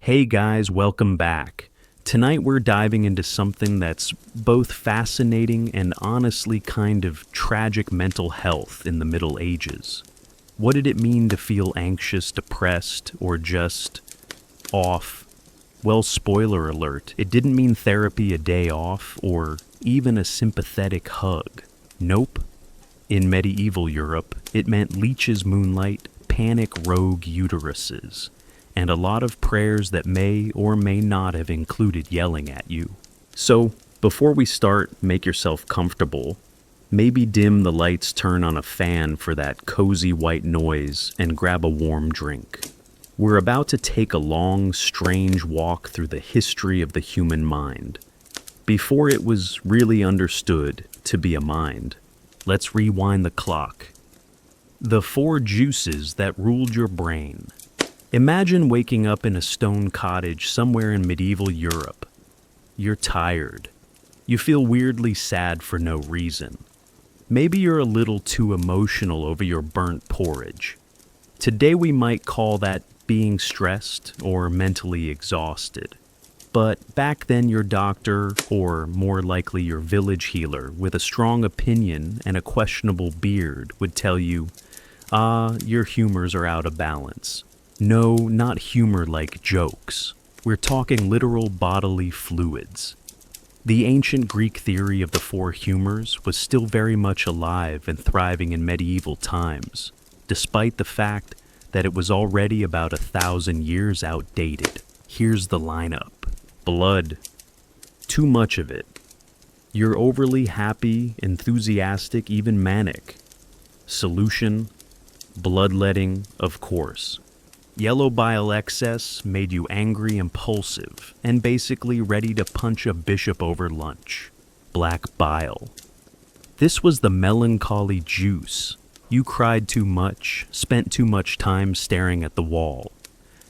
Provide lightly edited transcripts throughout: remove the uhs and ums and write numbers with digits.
Hey guys, welcome back. Tonight we're diving into something that's both fascinating and honestly kind of tragic mental health in the Middle Ages. What did it mean to feel anxious, depressed, or just off? Well, spoiler alert, it didn't mean therapy a day off or even a sympathetic hug. Nope. In medieval Europe, it meant leeches, moonlight, panic rogue uteruses, and a lot of prayers that may or may not have included yelling at you. So, before we start, make yourself comfortable. Maybe dim the lights, turn on a fan for that cozy white noise, and grab a warm drink. We're about to take a long, strange walk through the history of the human mind. Before it was really understood to be a mind. Let's rewind the clock. The four juices that ruled your brain. Imagine waking up in a stone cottage somewhere in medieval Europe. You're tired. You feel weirdly sad for no reason. Maybe you're a little too emotional over your burnt porridge. Today we might call that being stressed or mentally exhausted. But back then your doctor, or more likely your village healer with a strong opinion and a questionable beard would tell you, your humors are out of balance. No, not humor like jokes. We're talking literal bodily fluids. The ancient Greek theory of the four humors was still very much alive and thriving in medieval times, despite the fact that it was already about 1,000 years outdated. Here's the lineup. Blood. Too much of it. You're overly happy, enthusiastic, even manic. Solution. Bloodletting, of course. Yellow bile excess made you angry, impulsive, and basically ready to punch a bishop over lunch. Black bile. This was the melancholy juice. You cried too much, spent too much time staring at the wall.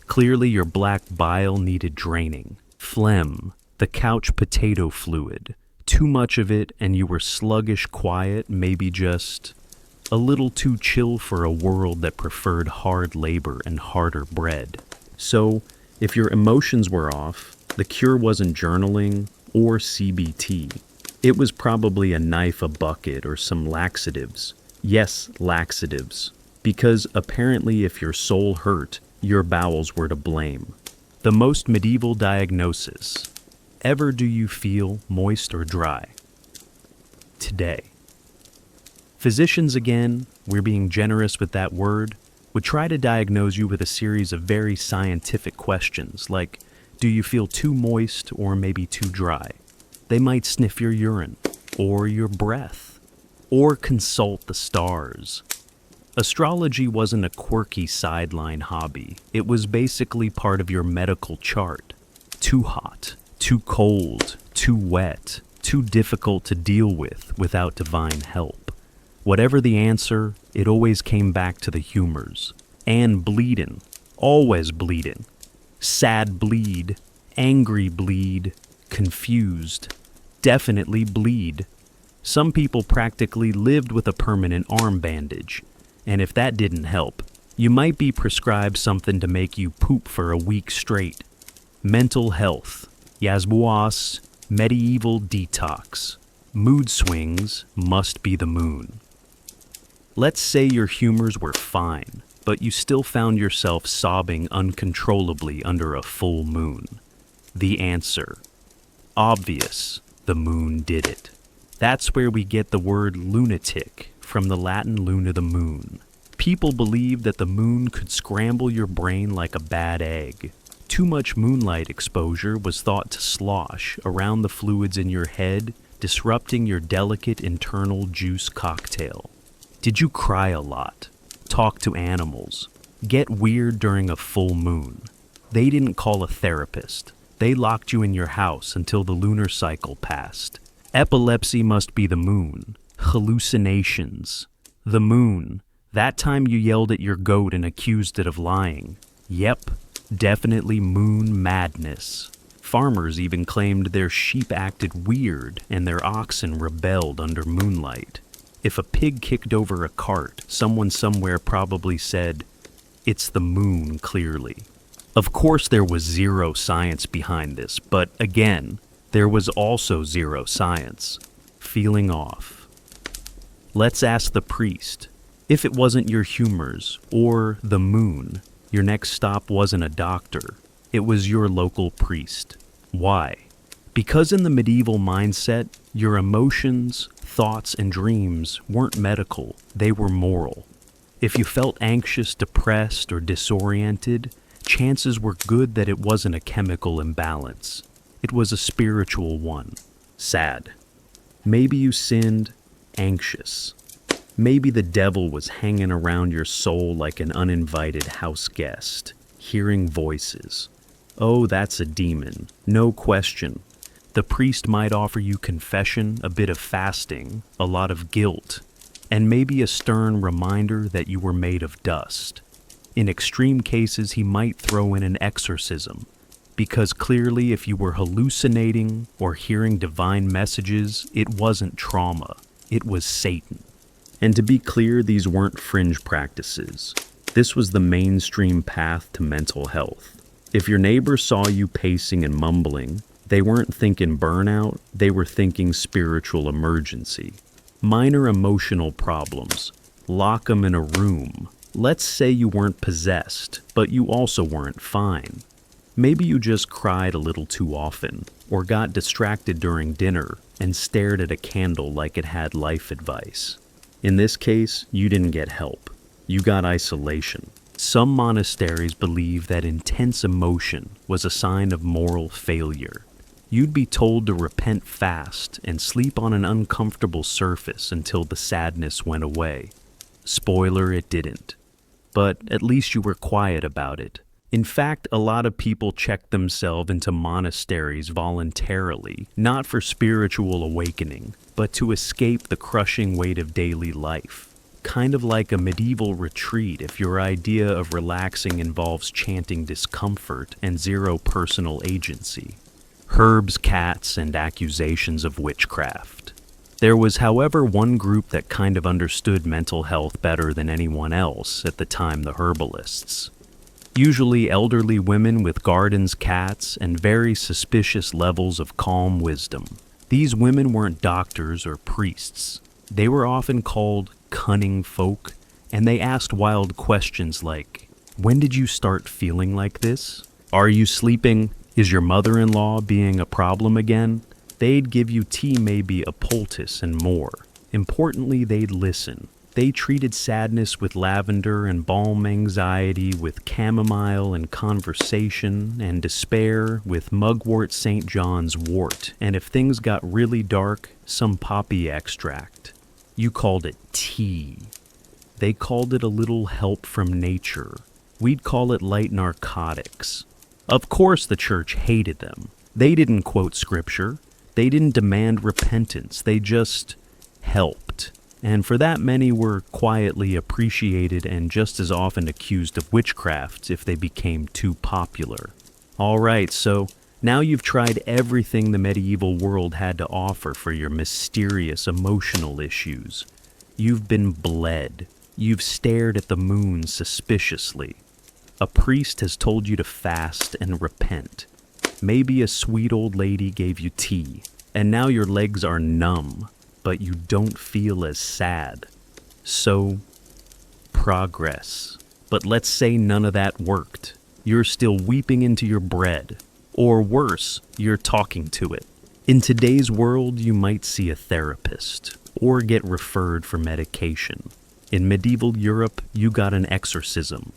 Clearly your black bile needed draining. Phlegm, the couch potato fluid. Too much of it and you were sluggish, quiet, maybe just a little too chill for a world that preferred hard labor and harder bread. So, if your emotions were off, the cure wasn't journaling or CBT. It was probably a knife, a bucket, or some laxatives. Yes, laxatives. Because apparently if your soul hurt, your bowels were to blame. The most medieval diagnosis. Ever do you feel moist or dry? Today. Physicians, again, we're being generous with that word, would try to diagnose you with a series of very scientific questions, like, do you feel too moist or maybe too dry? They might sniff your urine, or your breath, or consult the stars. Astrology wasn't a quirky sideline hobby. It was basically part of your medical chart. Too hot, too cold, too wet, too difficult to deal with without divine help. Whatever the answer, it always came back to the humors. And bleedin', always bleedin'. Sad bleed, angry bleed, confused, definitely bleed. Some people practically lived with a permanent arm bandage, and if that didn't help, you might be prescribed something to make you poop for a week straight. Mental health, Yazbuas, medieval detox. Mood swings must be the moon. Let's say your humors were fine, but you still found yourself sobbing uncontrollably under a full moon. The answer. Obvious, the moon did it. That's where we get the word lunatic, from the Latin luna, the moon. People believed that the moon could scramble your brain like a bad egg. Too much moonlight exposure was thought to slosh around the fluids in your head, disrupting your delicate internal juice cocktail. Did you cry a lot? Talk to animals? Get weird during a full moon? They didn't call a therapist. They locked you in your house until the lunar cycle passed. Epilepsy must be the moon. Hallucinations. The moon. That time you yelled at your goat and accused it of lying. Yep, definitely moon madness. Farmers even claimed their sheep acted weird and their oxen rebelled under moonlight. If a pig kicked over a cart, someone somewhere probably said, "It's the moon, clearly." Of course, there was zero science behind this, but again, there was also zero science. Feeling off. Let's ask the priest. If it wasn't your humors or the moon, your next stop wasn't a doctor, it was your local priest. Why? Because in the medieval mindset, your emotions, thoughts, and dreams weren't medical, they were moral. If you felt anxious, depressed, or disoriented, chances were good that it wasn't a chemical imbalance. It was a spiritual one. Sad. Maybe you sinned, anxious. Maybe the devil was hanging around your soul like an uninvited house guest, hearing voices. Oh, that's a demon, no question. The priest might offer you confession, a bit of fasting, a lot of guilt, and maybe a stern reminder that you were made of dust. In extreme cases, he might throw in an exorcism, because clearly if you were hallucinating or hearing divine messages, it wasn't trauma, it was Satan. And to be clear, these weren't fringe practices. This was the mainstream path to mental health. If your neighbor saw you pacing and mumbling, they weren't thinking burnout, they were thinking spiritual emergency. Minor emotional problems. Lock them in a room. Let's say you weren't possessed, but you also weren't fine. Maybe you just cried a little too often, or got distracted during dinner and stared at a candle like it had life advice. In this case, you didn't get help. You got isolation. Some monasteries believe that intense emotion was a sign of moral failure. You'd be told to repent fast and sleep on an uncomfortable surface until the sadness went away. Spoiler, it didn't. But at least you were quiet about it. In fact, a lot of people check themselves into monasteries voluntarily, not for spiritual awakening, but to escape the crushing weight of daily life. Kind of like a medieval retreat if your idea of relaxing involves chanting discomfort and zero personal agency. Herbs, cats, and accusations of witchcraft. There was, however, one group that kind of understood mental health better than anyone else at the time, the herbalists. Usually elderly women with gardens, cats, and very suspicious levels of calm wisdom. These women weren't doctors or priests. They were often called cunning folk, and they asked wild questions like, when did you start feeling like this? Are you sleeping? Is your mother-in-law being a problem again? They'd give you tea, maybe a poultice, and more. Importantly, they'd listen. They treated sadness with lavender and balm anxiety with chamomile and conversation, and despair with mugwort St. John's wort, and if things got really dark, some poppy extract. You called it tea. They called it a little help from nature. We'd call it light narcotics. Of course the church hated them. They didn't quote scripture. They didn't demand repentance. They just helped. And for that, many were quietly appreciated and just as often accused of witchcraft if they became too popular. All right, so now you've tried everything the medieval world had to offer for your mysterious emotional issues. You've been bled. You've stared at the moon suspiciously. A priest has told you to fast and repent. Maybe a sweet old lady gave you tea, and now your legs are numb, but you don't feel as sad. So, progress. But let's say none of that worked. You're still weeping into your bread. Or worse, you're talking to it. In today's world, you might see a therapist, or get referred for medication. In medieval Europe, you got an exorcism.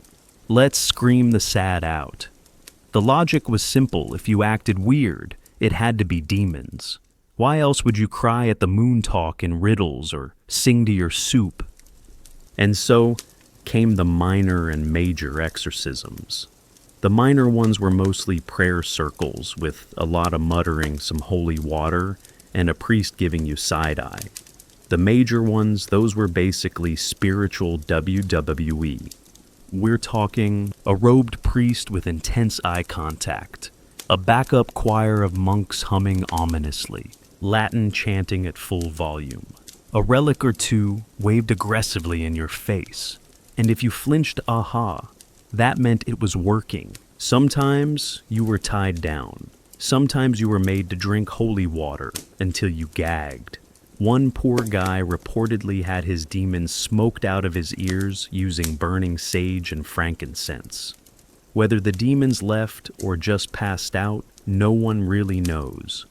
Let's scream the sad out. The logic was simple. If you acted weird, it had to be demons. Why else would you cry at the moon talk in riddles or sing to your soup? And so came the minor and major exorcisms. The minor ones were mostly prayer circles with a lot of muttering, some holy water, and a priest giving you side-eye. The major ones, those were basically spiritual WWE. We're talking a robed priest with intense eye contact, a backup choir of monks humming ominously, Latin chanting at full volume. A relic or two waved aggressively in your face, and if you flinched, aha, that meant it was working. Sometimes you were tied down. Sometimes you were made to drink holy water until you gagged. One poor guy reportedly had his demons smoked out of his ears using burning sage and frankincense. Whether the demons left or just passed out, no one really knows.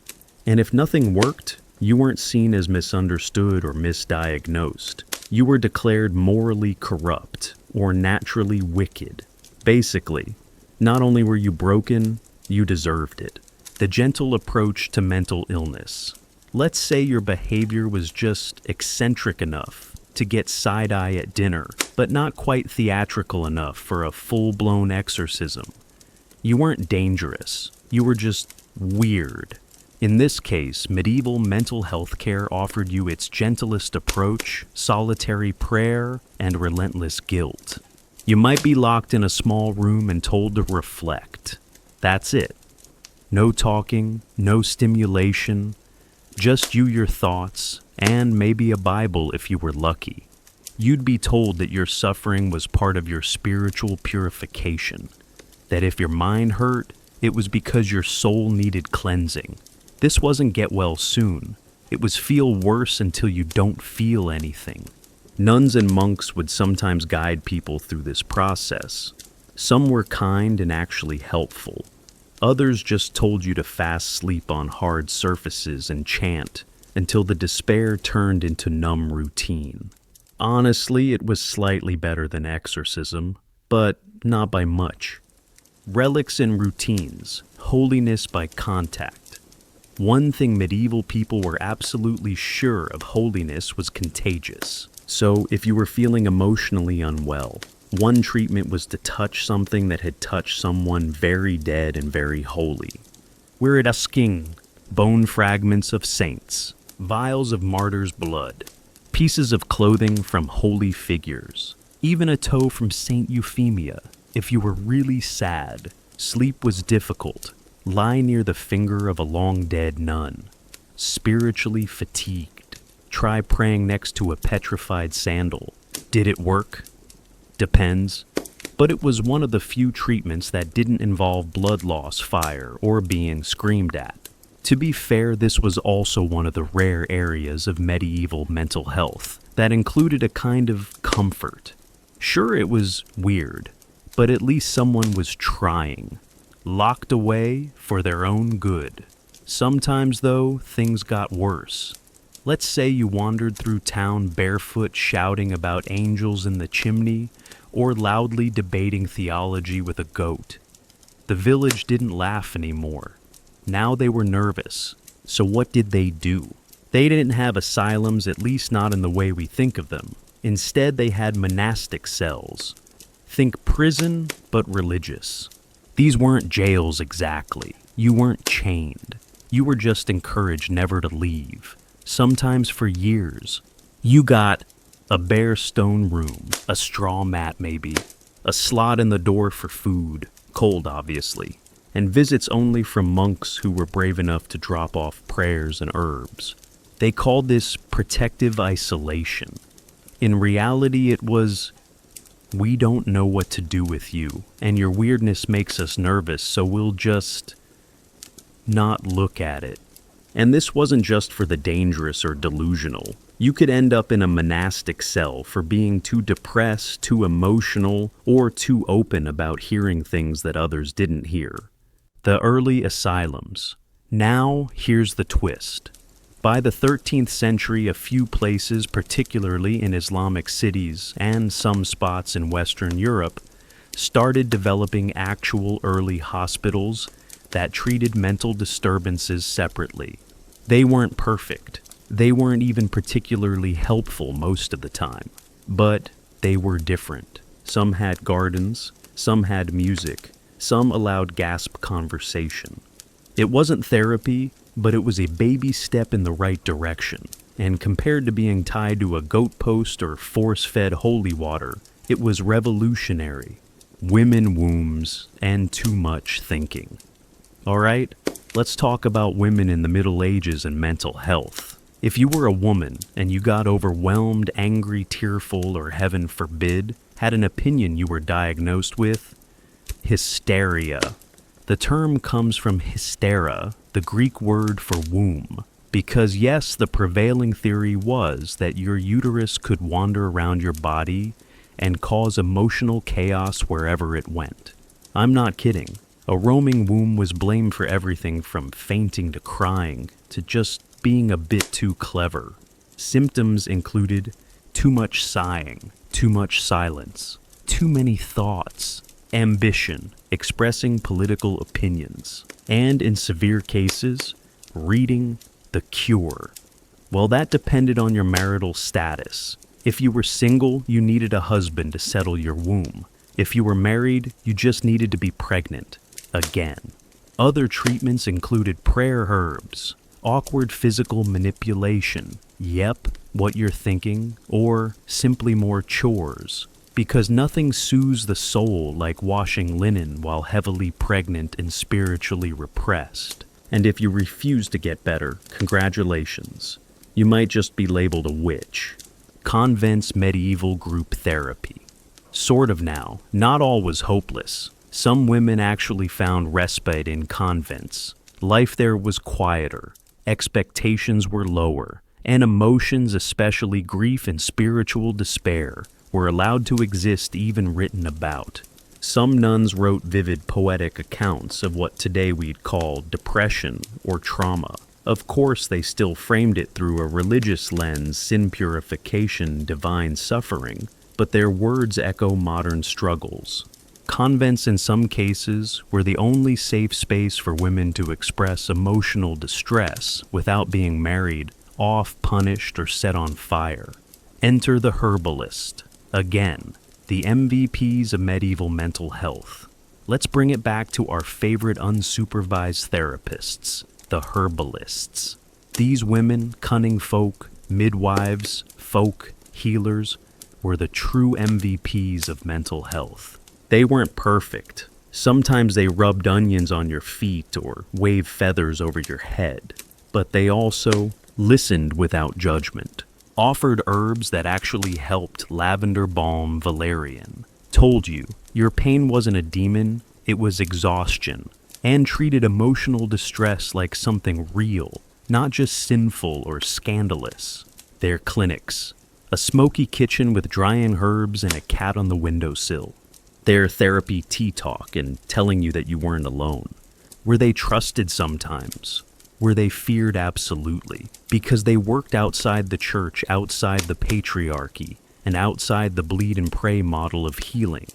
And if nothing worked, you weren't seen as misunderstood or misdiagnosed. You were declared morally corrupt or naturally wicked. Basically, not only were you broken, you deserved it. The gentle approach to mental illness. Let's say your behavior was just eccentric enough to get side-eye at dinner, but not quite theatrical enough for a full-blown exorcism. You weren't dangerous. You were just weird. In this case, medieval mental health care offered you its gentlest approach, solitary prayer, and relentless guilt. You might be locked in a small room and told to reflect. That's it. No talking, no stimulation, just you, your thoughts, and maybe a Bible if you were lucky. You'd be told that your suffering was part of your spiritual purification, that if your mind hurt, it was because your soul needed cleansing. This wasn't get well soon. It was feel worse until you don't feel anything. Nuns and monks would sometimes guide people through this process. Some were kind and actually helpful. Others just told you to fast sleep on hard surfaces and chant until the despair turned into numb routine. Honestly, it was slightly better than exorcism, but not by much. Relics and routines, holiness by contact. One thing medieval people were absolutely sure of holiness was contagious. So if you were feeling emotionally unwell, one treatment was to touch something that had touched someone very dead and very holy. We're at asking, bone fragments of saints, vials of martyrs' blood, pieces of clothing from holy figures, even a toe from Saint Euphemia. If you were really sad, sleep was difficult, lie near the finger of a long-dead nun. Spiritually fatigued, try praying next to a petrified sandal. Did it work? Depends. But it was one of the few treatments that didn't involve blood loss, fire, or being screamed at. To be fair, this was also one of the rare areas of medieval mental health that included a kind of comfort. Sure, it was weird, but at least someone was trying. Locked away for their own good. Sometimes, though, things got worse. Let's say you wandered through town barefoot shouting about angels in the chimney, or loudly debating theology with a goat. The village didn't laugh anymore. Now they were nervous. So what did they do? They didn't have asylums, at least not in the way we think of them. Instead, they had monastic cells. Think prison, but religious. These weren't jails exactly. You weren't chained. You were just encouraged never to leave. Sometimes for years. You got a bare stone room, a straw mat maybe, a slot in the door for food, cold obviously, and visits only from monks who were brave enough to drop off prayers and herbs. They called this protective isolation. In reality, it was, we don't know what to do with you, and your weirdness makes us nervous, so we'll just not look at it. And this wasn't just for the dangerous or delusional. You could end up in a monastic cell for being too depressed, too emotional, or too open about hearing things that others didn't hear. The early asylums. Now, here's the twist. By the 13th century, a few places, particularly in Islamic cities and some spots in Western Europe, started developing actual early hospitals that treated mental disturbances separately. They weren't perfect. They weren't even particularly helpful most of the time. But they were different. Some had gardens, some had music, some allowed gasp conversation. It wasn't therapy, but it was a baby step in the right direction. And compared to being tied to a goat post or force-fed holy water, it was revolutionary. Women wombs and too much thinking. All right, let's talk about women in the Middle Ages and mental health. If you were a woman and you got overwhelmed, angry, tearful, or heaven forbid, had an opinion you were diagnosed with, Hysteria. The term comes from hystera, the Greek word for womb, because yes, the prevailing theory was that your uterus could wander around your body and cause emotional chaos wherever it went. I'm not kidding. A roaming womb was blamed for everything from fainting to crying to just being a bit too clever. Symptoms included too much sighing, too much silence, too many thoughts, ambition, expressing political opinions, and in severe cases, reading The Cure. Well, that depended on your marital status. If you were single, you needed a husband to settle your womb. If you were married, you just needed to be pregnant. Again. Other treatments included prayer herbs, awkward physical manipulation, yep, what you're thinking, or simply more chores. Because nothing soothes the soul like washing linen while heavily pregnant and spiritually repressed. And if you refuse to get better, congratulations. You might just be labeled a witch. Convent's medieval group therapy. Sort of now, not all was hopeless. Some women actually found respite in convents. Life there was quieter, expectations were lower, and emotions, especially grief and spiritual despair, were allowed to exist, even written about. Some nuns wrote vivid poetic accounts of what today we'd call depression or trauma. Of course, they still framed it through a religious lens, sin purification, divine suffering, but their words echo modern struggles. Convents in some cases were the only safe space for women to express emotional distress without being married, off, punished, or set on fire. Enter the herbalist. Again, the MVPs of medieval mental health. Let's bring it back to our favorite unsupervised therapists, the herbalists. These women, cunning folk, midwives, folk, healers, were the true MVPs of mental health. They weren't perfect. Sometimes they rubbed onions on your feet or waved feathers over your head. But they also listened without judgment, offered herbs that actually helped, lavender balm, valerian, told you your pain wasn't a demon, it was exhaustion, and treated emotional distress like something real, not just sinful or scandalous. Their clinics. A smoky kitchen with drying herbs and a cat on the windowsill. Their therapy tea talk and telling you that you weren't alone. Were they trusted sometimes? Were they feared absolutely? Because they worked outside the church, outside the patriarchy, and outside the bleed and pray model of healing.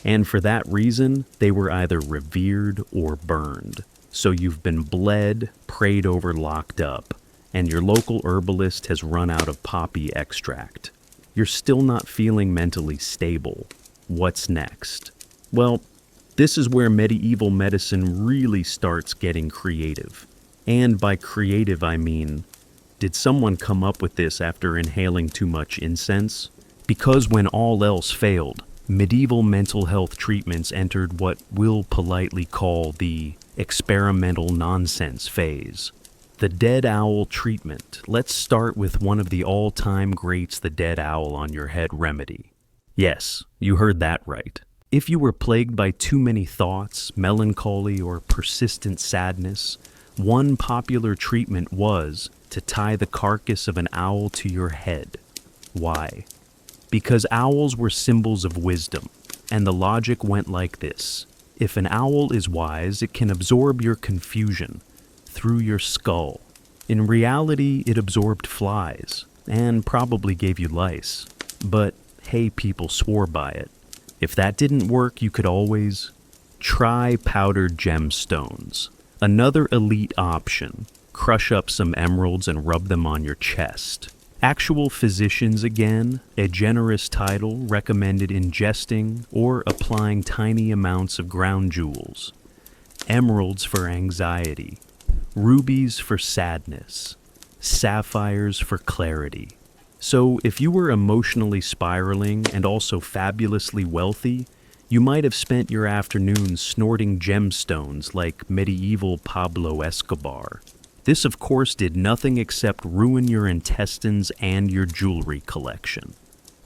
And for that reason, they were either revered or burned. So you've been bled, prayed over, locked up, and your local herbalist has run out of poppy extract. You're still not feeling mentally stable. What's next? Well, this is where medieval medicine really starts getting creative. And by creative, I mean, did someone come up with this after inhaling too much incense? Because when all else failed, medieval mental health treatments entered what we'll politely call the experimental nonsense phase. The dead owl treatment. Let's start with one of the all-time greats, the dead owl on your head remedy. Yes, you heard that right. If you were plagued by too many thoughts, melancholy, or persistent sadness, one popular treatment was to tie the carcass of an owl to your head. Why? Because owls were symbols of wisdom, and the logic went like this. If an owl is wise, it can absorb your confusion through your skull. In reality, it absorbed flies, and probably gave you lice. But hey, people swore by it. If that didn't work, you could always try powdered gemstones. Another elite option. Crush up some emeralds and rub them on your chest. Actual physicians, again, a generous title, recommended ingesting or applying tiny amounts of ground jewels. Emeralds for anxiety. Rubies for sadness. Sapphires for clarity. So if you were emotionally spiraling and also fabulously wealthy, you might have spent your afternoons snorting gemstones like medieval Pablo Escobar. This, of course, did nothing except ruin your intestines and your jewelry collection.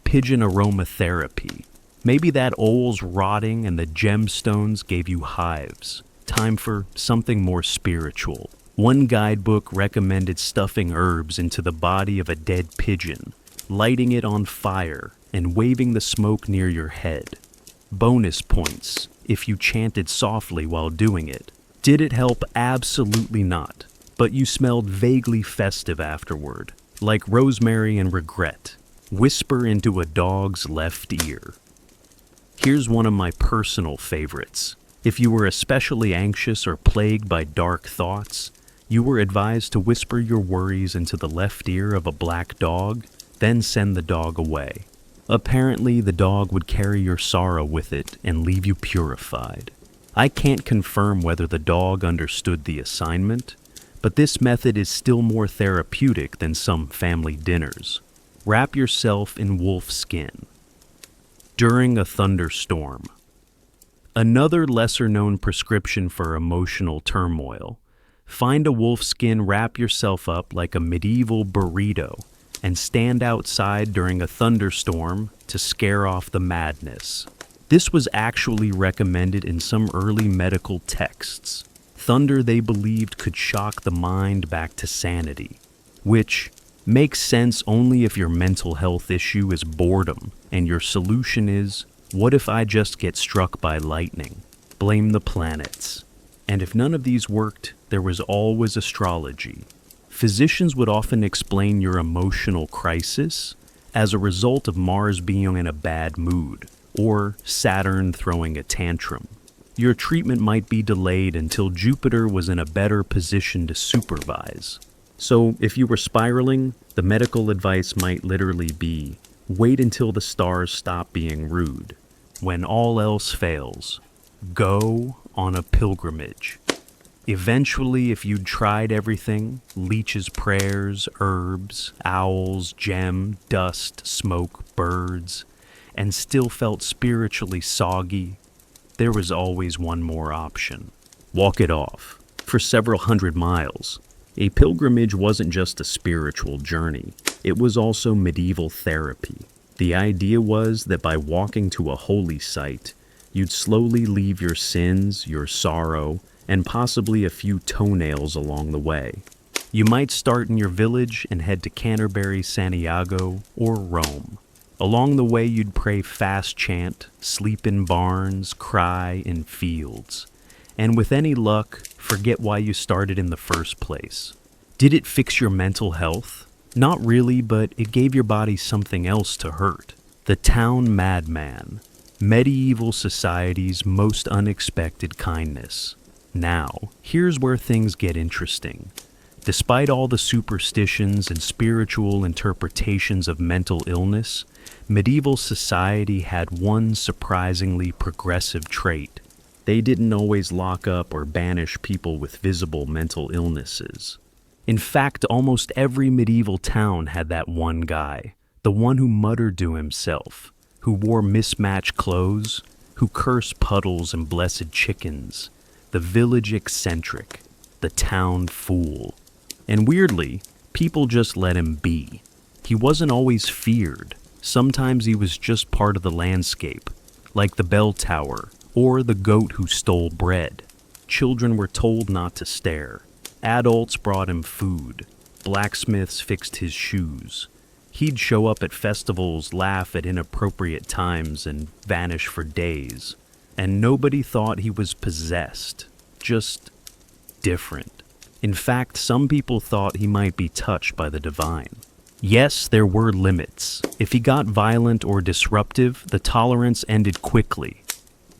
Pigeon aromatherapy. Maybe that owl's rotting and the gemstones gave you hives. Time for something more spiritual. One guidebook recommended stuffing herbs into the body of a dead pigeon, lighting it on fire, and waving the smoke near your head. Bonus points if you chanted softly while doing it. Did it help? Absolutely not. But you smelled vaguely festive afterward, like rosemary and regret. Whisper into a dog's left ear. Here's one of my personal favorites. If you were especially anxious or plagued by dark thoughts, you were advised to whisper your worries into the left ear of a black dog, then send the dog away. Apparently, the dog would carry your sorrow with it and leave you purified. I can't confirm whether the dog understood the assignment, but this method is still more therapeutic than some family dinners. Wrap yourself in wolf skin. During a thunderstorm. Another lesser-known prescription for emotional turmoil. Find a wolfskin, wrap yourself up like a medieval burrito, and stand outside during a thunderstorm to scare off the madness. This was actually recommended in some early medical texts. Thunder, they believed, could shock the mind back to sanity, which makes sense only if your mental health issue is boredom and your solution is, what if I just get struck by lightning? Blame the planets. And if none of these worked, there was always astrology. Physicians would often explain your emotional crisis as a result of Mars being in a bad mood, or Saturn throwing a tantrum. Your treatment might be delayed until Jupiter was in a better position to supervise. So if you were spiraling, the medical advice might literally be, wait until the stars stop being rude. When all else fails, go on a pilgrimage. Eventually, if you'd tried everything, leeches' prayers, herbs, owls, gem, dust, smoke, birds, and still felt spiritually soggy, there was always one more option. Walk it off. For several hundred miles. A pilgrimage wasn't just a spiritual journey, it was also medieval therapy. The idea was that by walking to a holy site, you'd slowly leave your sins, your sorrow, and possibly a few toenails along the way. You might start in your village and head to Canterbury, Santiago, or Rome. Along the way, you'd pray fast chant, sleep in barns, cry in fields, and with any luck, forget why you started in the first place. Did it fix your mental health? Not really, but it gave your body something else to hurt. The town madman. Medieval society's most unexpected kindness. Now, here's where things get interesting. Despite all the superstitions and spiritual interpretations of mental illness, medieval society had one surprisingly progressive trait. They didn't always lock up or banish people with visible mental illnesses. In fact, almost every medieval town had that one guy, the one who muttered to himself, who wore mismatched clothes, who cursed puddles and blessed chickens, the village eccentric, the town fool. And weirdly, people just let him be. He wasn't always feared. Sometimes he was just part of the landscape, like the bell tower or the goat who stole bread. Children were told not to stare. Adults brought him food. Blacksmiths fixed his shoes. He'd show up at festivals, laugh at inappropriate times, and vanish for days. And nobody thought he was possessed, just different. In fact, some people thought he might be touched by the divine. Yes, there were limits. If he got violent or disruptive, the tolerance ended quickly.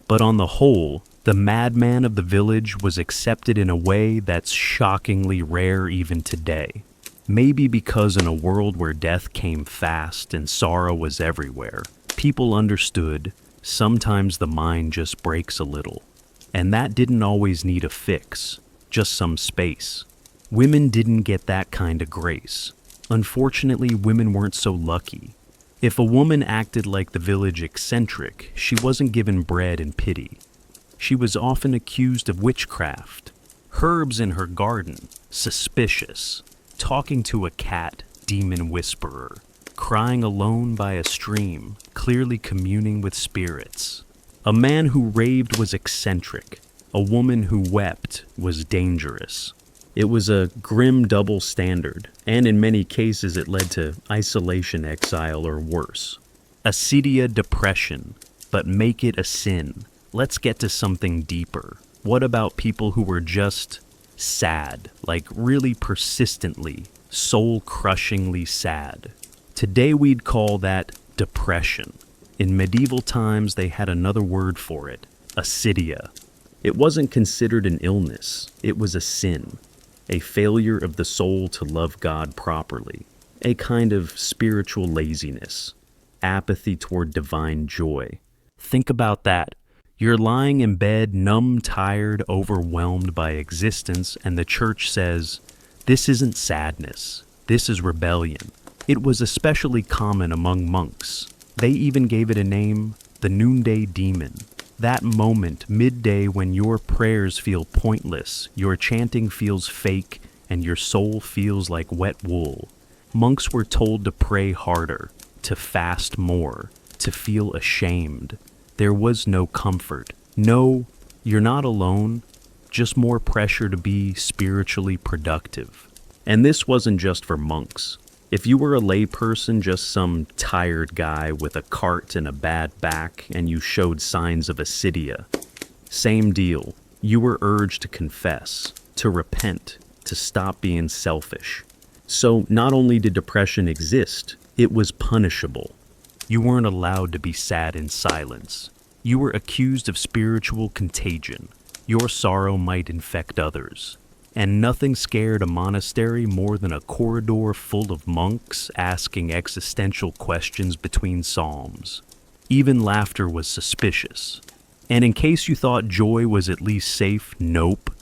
But on the whole, the madman of the village was accepted in a way that's shockingly rare even today. Maybe because in a world where death came fast and sorrow was everywhere, people understood sometimes the mind just breaks a little. And that didn't always need a fix, just some space. Women didn't get that kind of grace. Unfortunately, women weren't so lucky. If a woman acted like the village eccentric, she wasn't given bread and pity. She was often accused of witchcraft. Herbs in her garden, suspicious. Talking to a cat, demon whisperer. crying alone by a stream, clearly communing with spirits. A man who raved was eccentric. A woman who wept was dangerous. It was a grim double standard, and in many cases it led to isolation, exile, or worse. Acedia depression, but make it a sin. Let's get to something deeper. What about people who were just sad, like really persistently, soul-crushingly sad? Today we'd call that depression. In medieval times they had another word for it, acedia. It wasn't considered an illness, it was a sin, a failure of the soul to love God properly, a kind of spiritual laziness, apathy toward divine joy. Think about that. You're lying in bed, numb, tired, overwhelmed by existence, and the church says, this isn't sadness, this is rebellion. It was especially common among monks. They even gave it a name, the noonday demon. That moment, midday, when your prayers feel pointless, your chanting feels fake, and your soul feels like wet wool. Monks were told to pray harder, to fast more, to feel ashamed. There was no comfort. No, you're not alone, just more pressure to be spiritually productive. And this wasn't just for monks. If you were a layperson, just some tired guy with a cart and a bad back, and you showed signs of acedia, same deal. You were urged to confess, to repent, to stop being selfish. So not only did depression exist, it was punishable. You weren't allowed to be sad in silence. You were accused of spiritual contagion. Your sorrow might infect others. And nothing scared a monastery more than a corridor full of monks asking existential questions between psalms. Even laughter was suspicious. And in case you thought joy was at least safe, nope.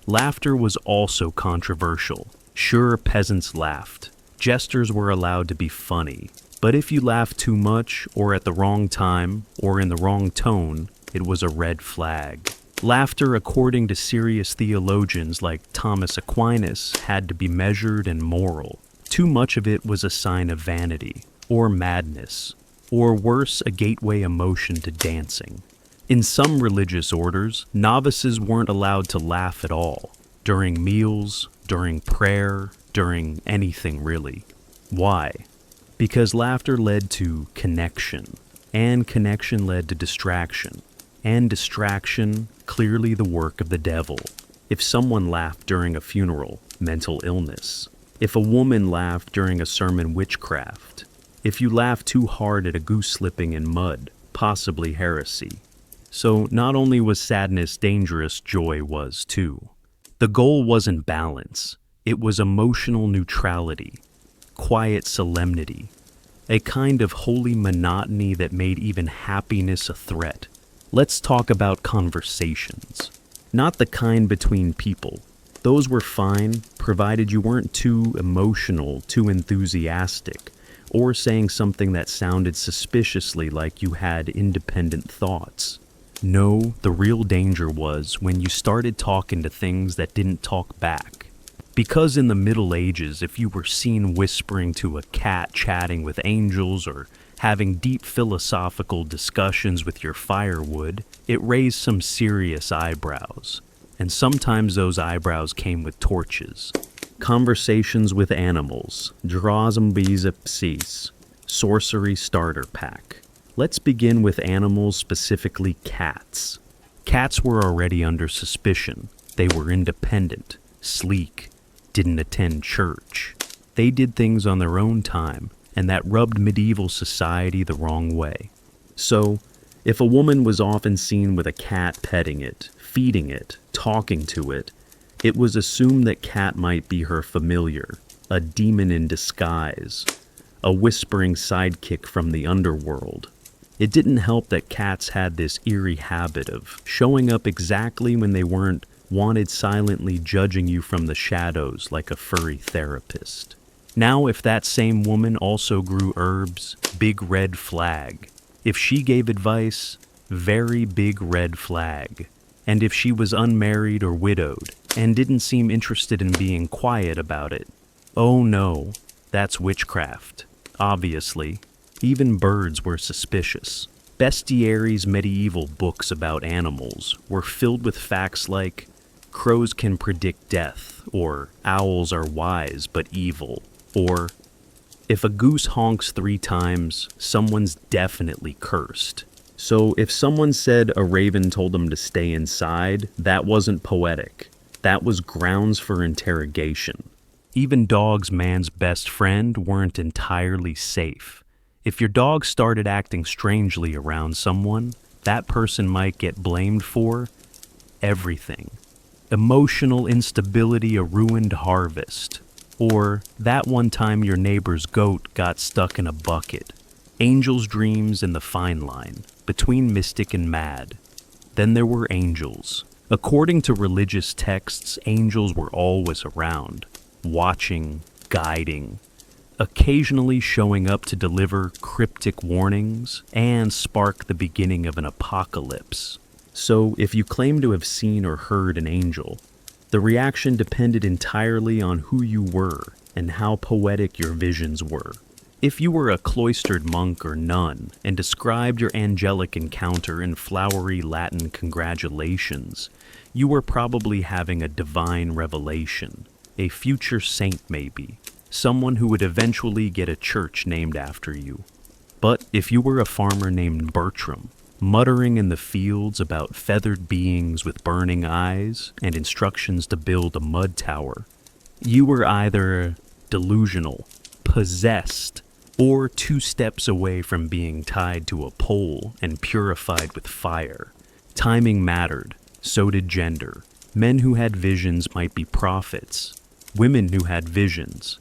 Laughter was also controversial. Sure, peasants laughed. Jesters were allowed to be funny. But if you laughed too much, or at the wrong time, or in the wrong tone, it was a red flag. Laughter, according to serious theologians like Thomas Aquinas, had to be measured and moral. Too much of it was a sign of vanity, or madness, or worse, a gateway emotion to dancing. In some religious orders, novices weren't allowed to laugh at all, during meals, during prayer, during anything really. Why? Because laughter led to connection, and connection led to distraction. And distraction, clearly the work of the devil. If someone laughed during a funeral, mental illness. If a woman laughed during a sermon, witchcraft. If you laughed too hard at a goose slipping in mud, possibly heresy. So not only was sadness dangerous, joy was too. The goal wasn't balance, it was emotional neutrality, quiet solemnity, a kind of holy monotony that made even happiness a threat. Let's talk about conversations. Not the kind between people. Those were fine, provided you weren't too emotional, too enthusiastic, or saying something that sounded suspiciously like you had independent thoughts. No, the real danger was when you started talking to things that didn't talk back. Because in the Middle Ages, if you were seen whispering to a cat, chatting with angels, or having deep philosophical discussions with your firewood, it raised some serious eyebrows. And sometimes those eyebrows came with torches. Conversations with animals, Drosmbizepsis, sorcery starter pack. Let's begin with animals, specifically cats. Cats were already under suspicion. They were independent, sleek, didn't attend church. They did things on their own time, and that rubbed medieval society the wrong way. So, if a woman was often seen with a cat petting it, feeding it, talking to it, it was assumed that cat might be her familiar, a demon in disguise, a whispering sidekick from the underworld. It didn't help that cats had this eerie habit of showing up exactly when they weren't wanted, silently judging you from the shadows like a furry therapist. Now, if that same woman also grew herbs, big red flag. If she gave advice, very big red flag. And if she was unmarried or widowed, and didn't seem interested in being quiet about it, oh no, that's witchcraft. obviously. Even birds were suspicious. Bestiary's medieval books about animals were filled with facts like crows can predict death, or owls are wise but evil, or if a goose honks 3 times, someone's definitely cursed. So if someone said a raven told them to stay inside, that wasn't poetic. That was grounds for interrogation. Even dogs' man's best friend weren't entirely safe. If your dog started acting strangely around someone, that person might get blamed for everything. Emotional instability, a ruined harvest. Or that one time your neighbor's goat got stuck in a bucket. Angels' dreams and the fine line, between mystic and mad. Then there were angels. According to religious texts, angels were always around, watching, guiding, occasionally showing up to deliver cryptic warnings and spark the beginning of an apocalypse. So if you claim to have seen or heard an angel, the reaction depended entirely on who you were and how poetic your visions were. If you were a cloistered monk or nun and described your angelic encounter in flowery Latin congratulations, you were probably having a divine revelation, a future saint maybe, someone who would eventually get a church named after you. But if you were a farmer named Bertram, muttering in the fields about feathered beings with burning eyes and instructions to build a mud tower, you were either delusional, possessed, or 2 steps away from being tied to a pole and purified with fire. Timing mattered, so did gender. Men who had visions might be prophets. Women who had visions,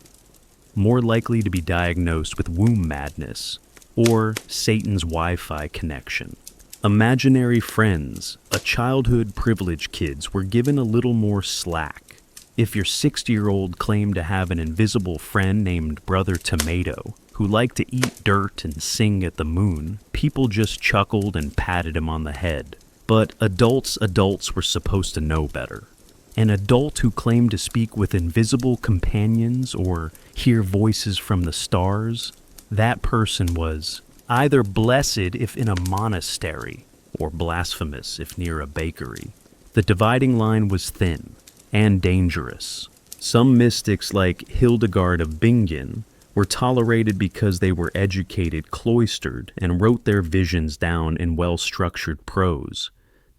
more likely to be diagnosed with womb madness or Satan's Wi-Fi connection. Imaginary friends, a childhood privilege kids, were given a little more slack. If your 60-year-old claimed to have an invisible friend named Brother Tomato, who liked to eat dirt and sing at the moon, people just chuckled and patted him on the head. But adults were supposed to know better. An adult who claimed to speak with invisible companions or hear voices from the stars, that person was either blessed if in a monastery or blasphemous if near a bakery. The dividing line was thin and dangerous. Some mystics like Hildegard of Bingen were tolerated because they were educated, cloistered, and wrote their visions down in well-structured prose.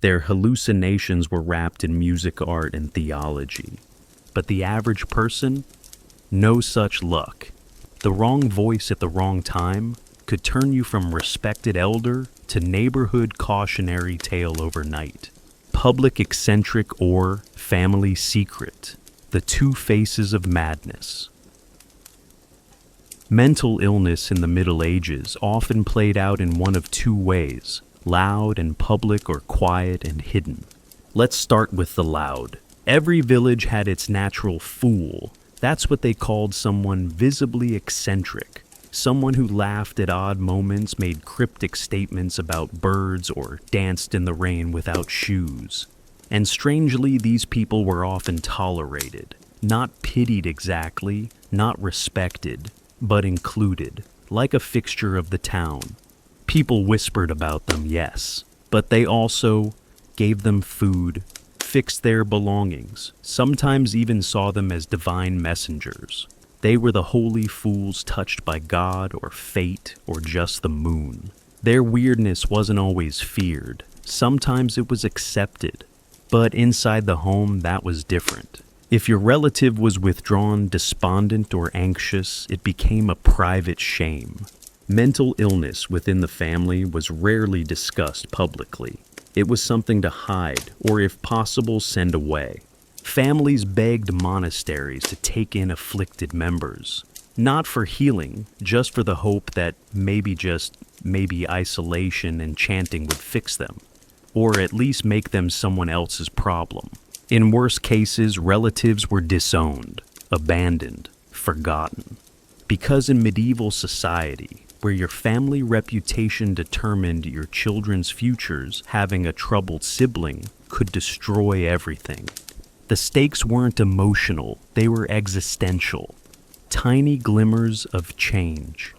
Their hallucinations were wrapped in music, art, and theology. But the average person? No such luck. The wrong voice at the wrong time could turn you from respected elder to neighborhood cautionary tale overnight. Public eccentric or family secret. The 2 faces of madness. Mental illness in the Middle Ages often played out in one of 2 ways: loud and public, or quiet and hidden. Let's start with the loud. Every village had its natural fool. That's what they called someone visibly eccentric. Someone who laughed at odd moments, made cryptic statements about birds, or danced in the rain without shoes. And strangely, these people were often tolerated. Not pitied exactly, not respected, but included, like a fixture of the town. People whispered about them, yes, but they also gave them food, fixed their belongings, sometimes even saw them as divine messengers. They were the holy fools touched by God or fate or just the moon. Their weirdness wasn't always feared. Sometimes it was accepted. But inside the home, that was different. If your relative was withdrawn, despondent, or anxious, it became a private shame. Mental illness within the family was rarely discussed publicly. It was something to hide, or if possible, send away. Families begged monasteries to take in afflicted members, not for healing, just for the hope that maybe isolation and chanting would fix them, or at least make them someone else's problem. In worse cases, relatives were disowned, abandoned, forgotten. Because in medieval society, where your family reputation determined your children's futures, having a troubled sibling could destroy everything. The stakes weren't emotional, they were existential. Tiny glimmers of change.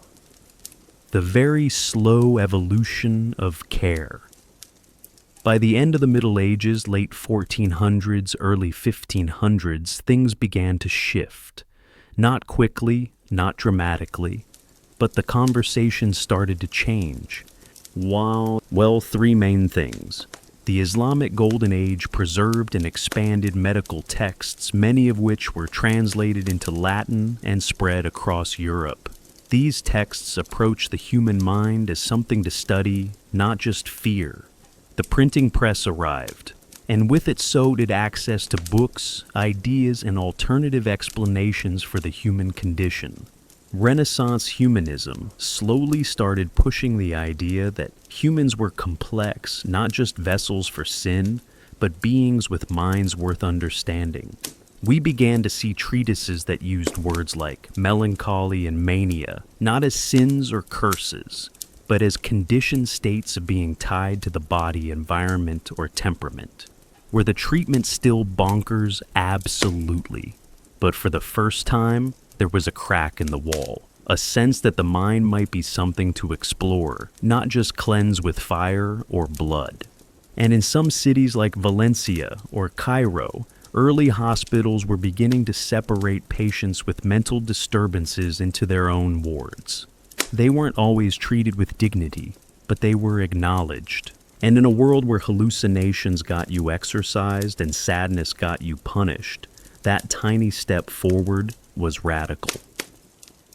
the very slow evolution of care. By the end of the Middle Ages, late 1400s, early 1500s, things began to shift. Not quickly, not dramatically, but the conversation started to change. Well, three main things. The Islamic Golden Age preserved and expanded medical texts, many of which were translated into Latin and spread across Europe. These texts approach the human mind as something to study, not just fear. The printing press arrived, and with it so did access to books, ideas, and alternative explanations for the human condition. Renaissance humanism slowly started pushing the idea that humans were complex, not just vessels for sin, but beings with minds worth understanding. We began to see treatises that used words like melancholy and mania, not as sins or curses, but as conditioned states of being tied to the body, environment, or temperament. Were the treatment still bonkers? Absolutely. But for the first time, there was a crack in the wall, a sense that the mind might be something to explore, not just cleanse with fire or blood. And in some cities like Valencia or Cairo, early hospitals were beginning to separate patients with mental disturbances into their own wards. They weren't always treated with dignity, but they were acknowledged. And in a world where hallucinations got you exercised and sadness got you punished, that tiny step forward was radical.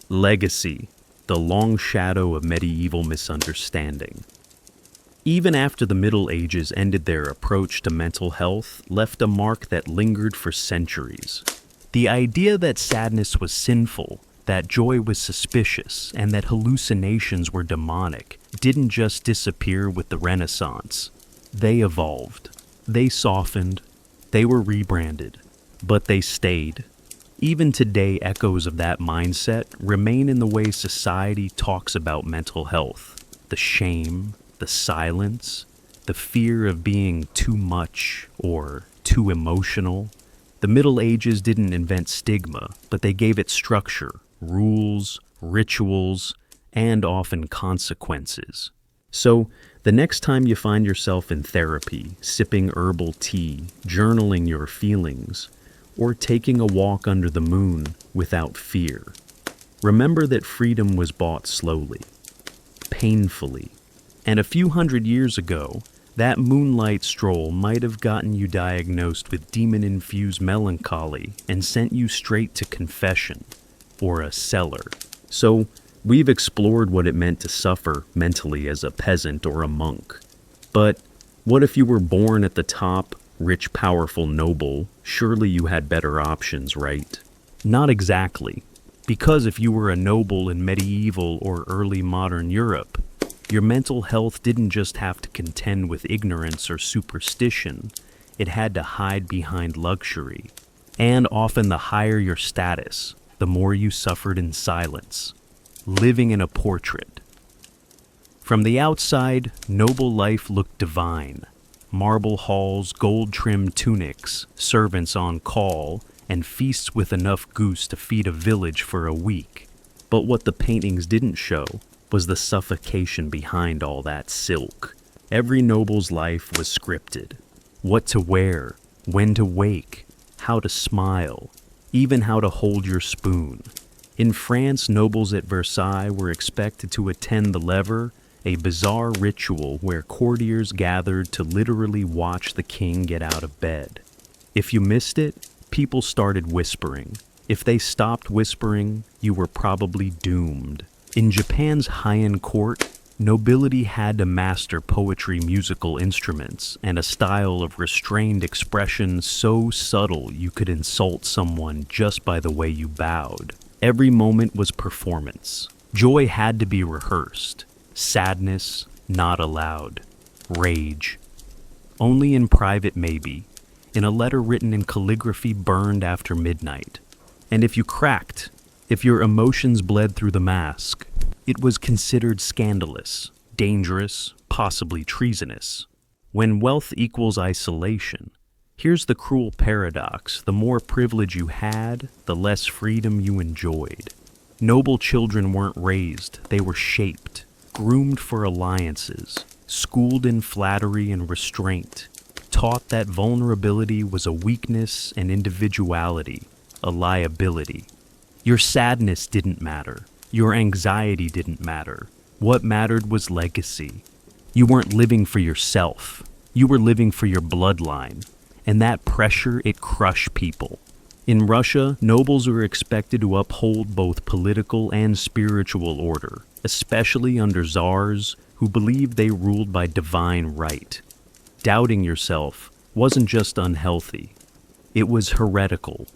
Legacy, the long shadow of medieval misunderstanding. Even after the Middle Ages ended, their approach to mental health left a mark that lingered for centuries. The idea that sadness was sinful, that joy was suspicious, and that hallucinations were demonic didn't just disappear with the Renaissance. They evolved. They softened. They were rebranded. But they stayed. Even today, echoes of that mindset remain in the way society talks about mental health. The shame, the silence, the fear of being too much or too emotional. The Middle Ages didn't invent stigma, but they gave it structure, rules, rituals, and often consequences. So, the next time you find yourself in therapy, sipping herbal tea, journaling your feelings, or taking a walk under the moon without fear, remember that freedom was bought slowly, painfully. And a few hundred years ago, that moonlight stroll might have gotten you diagnosed with demon-infused melancholy and sent you straight to confession or a cellar. So, we've explored what it meant to suffer mentally as a peasant or a monk. But what if you were born at the top, rich, powerful, noble? Surely you had better options, right? Not exactly. Because if you were a noble in medieval or early modern Europe, your mental health didn't just have to contend with ignorance or superstition, it had to hide behind luxury. And often the higher your status, the more you suffered in silence, living in a portrait. From the outside, noble life looked divine. Marble halls, gold-trimmed tunics, servants on call, and feasts with enough goose to feed a village for a week. But what the paintings didn't show was the suffocation behind all that silk. Every noble's life was scripted. What to wear, when to wake, how to smile, even how to hold your spoon. In France, nobles at Versailles were expected to attend the lever, a bizarre ritual where courtiers gathered to literally watch the king get out of bed. If you missed it, people started whispering. If they stopped whispering, you were probably doomed. In Japan's Heian court, nobility had to master poetry, musical instruments, and a style of restrained expression so subtle you could insult someone just by the way you bowed. Every moment was performance. Joy had to be rehearsed. Sadness, not allowed. Rage, only in private maybe, in a letter written in calligraphy burned after midnight. And if you cracked, if your emotions bled through the mask, it was considered scandalous, dangerous, possibly treasonous. When wealth equals isolation, here's the cruel paradox: the more privilege you had, the less freedom you enjoyed. Noble children weren't raised, they were shaped, groomed for alliances, schooled in flattery and restraint, taught that vulnerability was a weakness and individuality a liability. Your sadness didn't matter. Your anxiety didn't matter. What mattered was legacy. You weren't living for yourself. You were living for your bloodline. And that pressure, it crushed people. In Russia, nobles were expected to uphold both political and spiritual order, especially under czars who believed they ruled by divine right. Doubting yourself wasn't just unhealthy, it was heretical.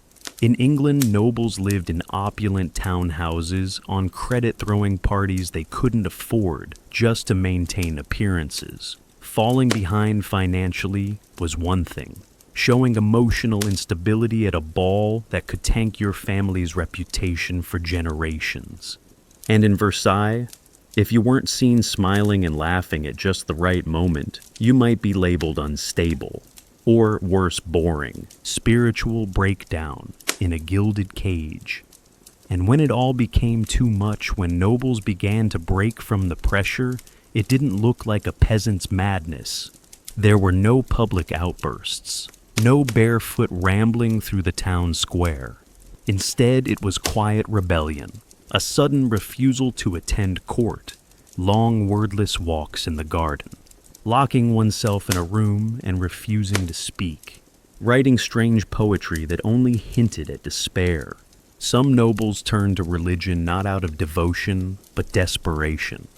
In England, nobles lived in opulent townhouses on credit-throwing parties they couldn't afford just to maintain appearances. Falling behind financially was one thing. Showing emotional instability at a ball that could tank your family's reputation for generations. And in Versailles, if you weren't seen smiling and laughing at just the right moment, you might be labeled unstable, or worse, boring, spiritual breakdown in a gilded cage. And when it all became too much, when nobles began to break from the pressure, it didn't look like a peasant's madness. There were no public outbursts. No barefoot rambling through the town square. Instead, it was quiet rebellion, a sudden refusal to attend court, long wordless walks in the garden, locking oneself in a room and refusing to speak, writing strange poetry that only hinted at despair. Some nobles turned to religion not out of devotion, but desperation.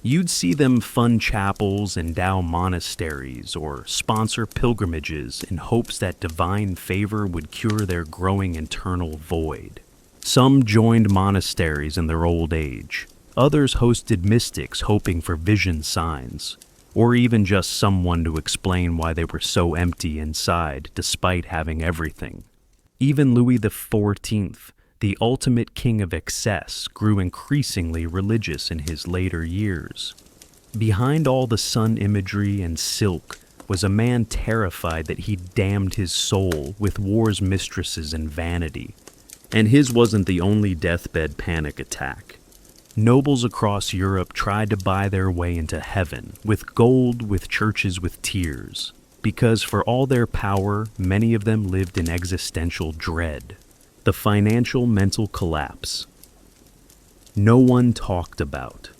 You'd see them fund chapels, endow monasteries, or sponsor pilgrimages in hopes that divine favor would cure their growing internal void. Some joined monasteries in their old age. Others hosted mystics hoping for vision signs, or even just someone to explain why they were so empty inside despite having everything. Even Louis XIV, the ultimate king of excess, grew increasingly religious in his later years. Behind all the sun imagery and silk was a man terrified that he'd damned his soul with war's mistresses and vanity. And his wasn't the only deathbed panic attack. Nobles across Europe tried to buy their way into heaven, with gold, with churches with tears, because for all their power, many of them lived in existential dread. The financial mental collapse. No one talked about.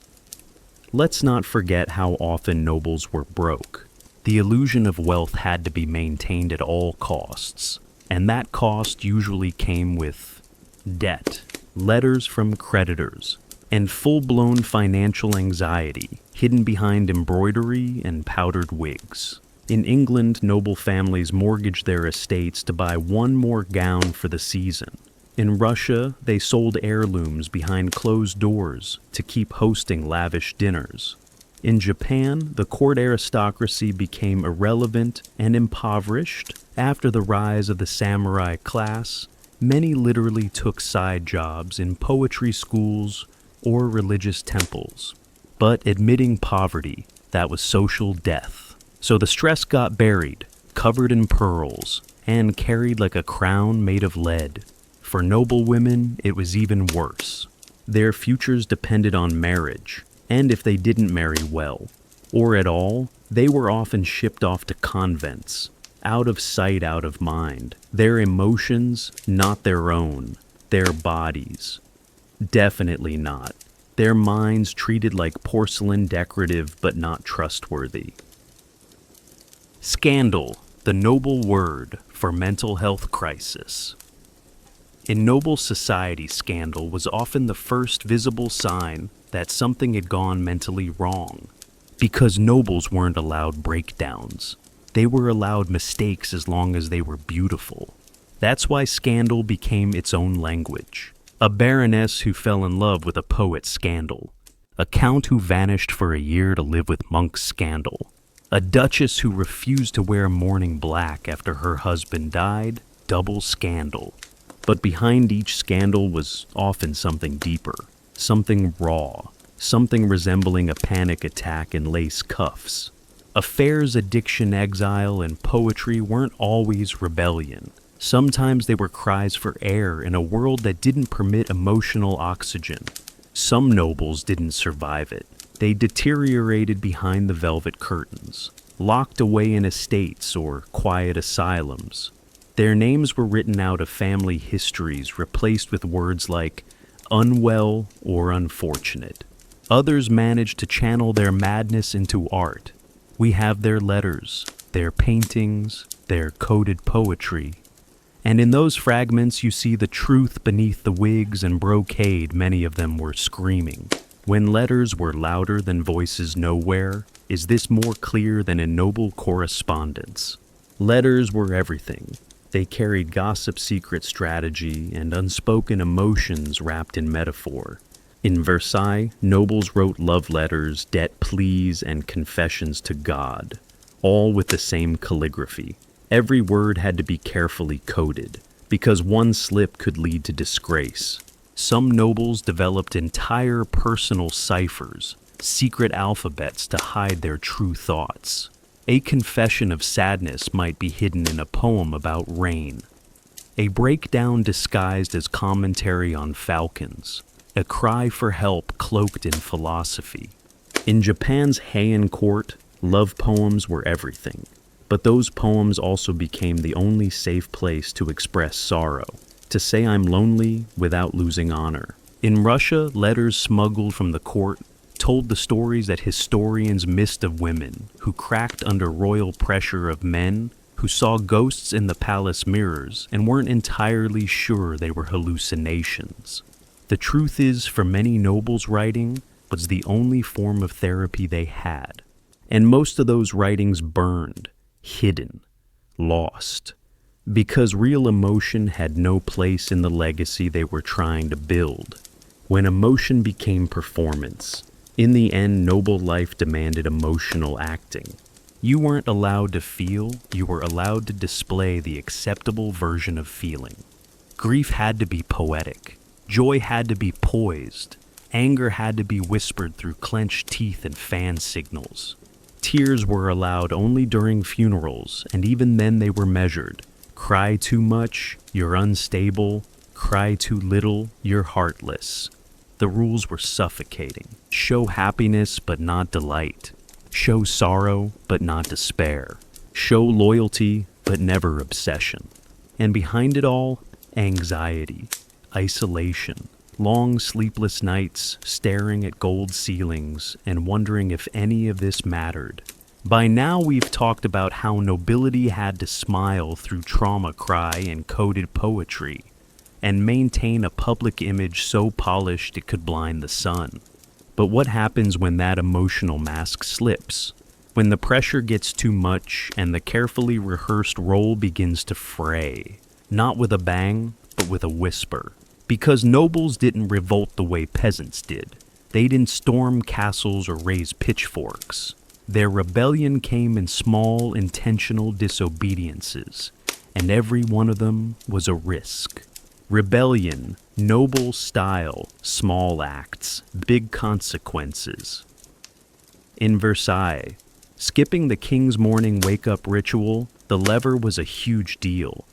Let's not forget how often nobles were broke. The illusion of wealth had to be maintained at all costs, and that cost usually came with debt, letters from creditors, and full-blown financial anxiety hidden behind embroidery and powdered wigs. In England, noble families mortgaged their estates to buy one more gown for the season. In Russia, they sold heirlooms behind closed doors to keep hosting lavish dinners. In Japan, the court aristocracy became irrelevant and impoverished. After the rise of the samurai class, many literally took side jobs in poetry schools or religious temples. But admitting poverty, that was social death. So the stress got buried, covered in pearls, and carried like a crown made of lead. For noble women, it was even worse. Their futures depended on marriage, and if they didn't marry well, or at all, they were often shipped off to convents, out of sight, out of mind. Their emotions, not their own. Their bodies, definitely not. Their minds treated like porcelain, decorative, but not trustworthy. Scandal, the noble word for mental health crisis. In noble society, scandal was often the first visible sign that something had gone mentally wrong. Because nobles weren't allowed breakdowns. They were allowed mistakes as long as they were beautiful. That's why scandal became its own language. A baroness who fell in love with a poet, scandal. A count who vanished for a year to live with monks, scandal. A duchess who refused to wear mourning black after her husband died, double scandal. But behind each scandal was often something deeper, something raw, something resembling a panic attack in lace cuffs. Affairs, addiction, exile, and poetry weren't always rebellion. Sometimes they were cries for air in a world that didn't permit emotional oxygen. Some nobles didn't survive it. They deteriorated behind the velvet curtains, locked away in estates or quiet asylums. Their names were written out of family histories, replaced with words like unwell or unfortunate. Others managed to channel their madness into art. We have their letters, their paintings, their coded poetry. And in those fragments you see the truth beneath the wigs and brocade many of them were screaming. When letters were louder than voices nowhere, is this more clear than in noble correspondence? Letters were everything. They carried gossip, secret strategy, and unspoken emotions wrapped in metaphor. In Versailles, nobles wrote love letters, debt pleas, and confessions to God, all with the same calligraphy. Every word had to be carefully coded, because one slip could lead to disgrace. Some nobles developed entire personal ciphers, secret alphabets to hide their true thoughts. A confession of sadness might be hidden in a poem about rain. A breakdown disguised as commentary on falcons. A cry for help cloaked in philosophy. In Japan's Heian court, love poems were everything. But those poems also became the only safe place to express sorrow, to say I'm lonely without losing honor. In Russia, letters smuggled from the court told the stories that historians missed of women who cracked under royal pressure of men who saw ghosts in the palace mirrors and weren't entirely sure they were hallucinations. The truth is, for many nobles, writing was the only form of therapy they had, and most of those writings burned, hidden, lost, because real emotion had no place in the legacy they were trying to build. When emotion became performance, in the end, noble life demanded emotional acting. You weren't allowed to feel, you were allowed to display the acceptable version of feeling. Grief had to be poetic. Joy had to be poised. Anger had to be whispered through clenched teeth and fan signals. Tears were allowed only during funerals, and even then they were measured. Cry too much, you're unstable. Cry too little, you're heartless. The rules were suffocating. Show happiness, but not delight. Show sorrow, but not despair. Show loyalty, but never obsession. And behind it all, anxiety, isolation, long sleepless nights staring at gold ceilings and wondering if any of this mattered. By now we've talked about how nobility had to smile through trauma cry and coded poetry, and maintain a public image so polished it could blind the sun. But what happens when that emotional mask slips? When the pressure gets too much and the carefully rehearsed role begins to fray, not with a bang, but with a whisper. Because nobles didn't revolt the way peasants did. They didn't storm castles or raise pitchforks. Their rebellion came in small, intentional disobediences, and every one of them was a risk. Rebellion, noble style, small acts, big consequences. In Versailles, skipping the king's morning wake-up ritual, the lever was a huge deal.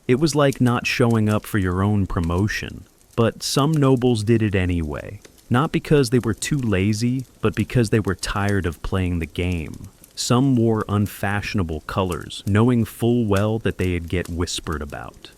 It was like not showing up for your own promotion, but some nobles did it anyway. Not because they were too lazy, but because they were tired of playing the game. Some wore unfashionable colors, knowing full well that they'd get whispered about.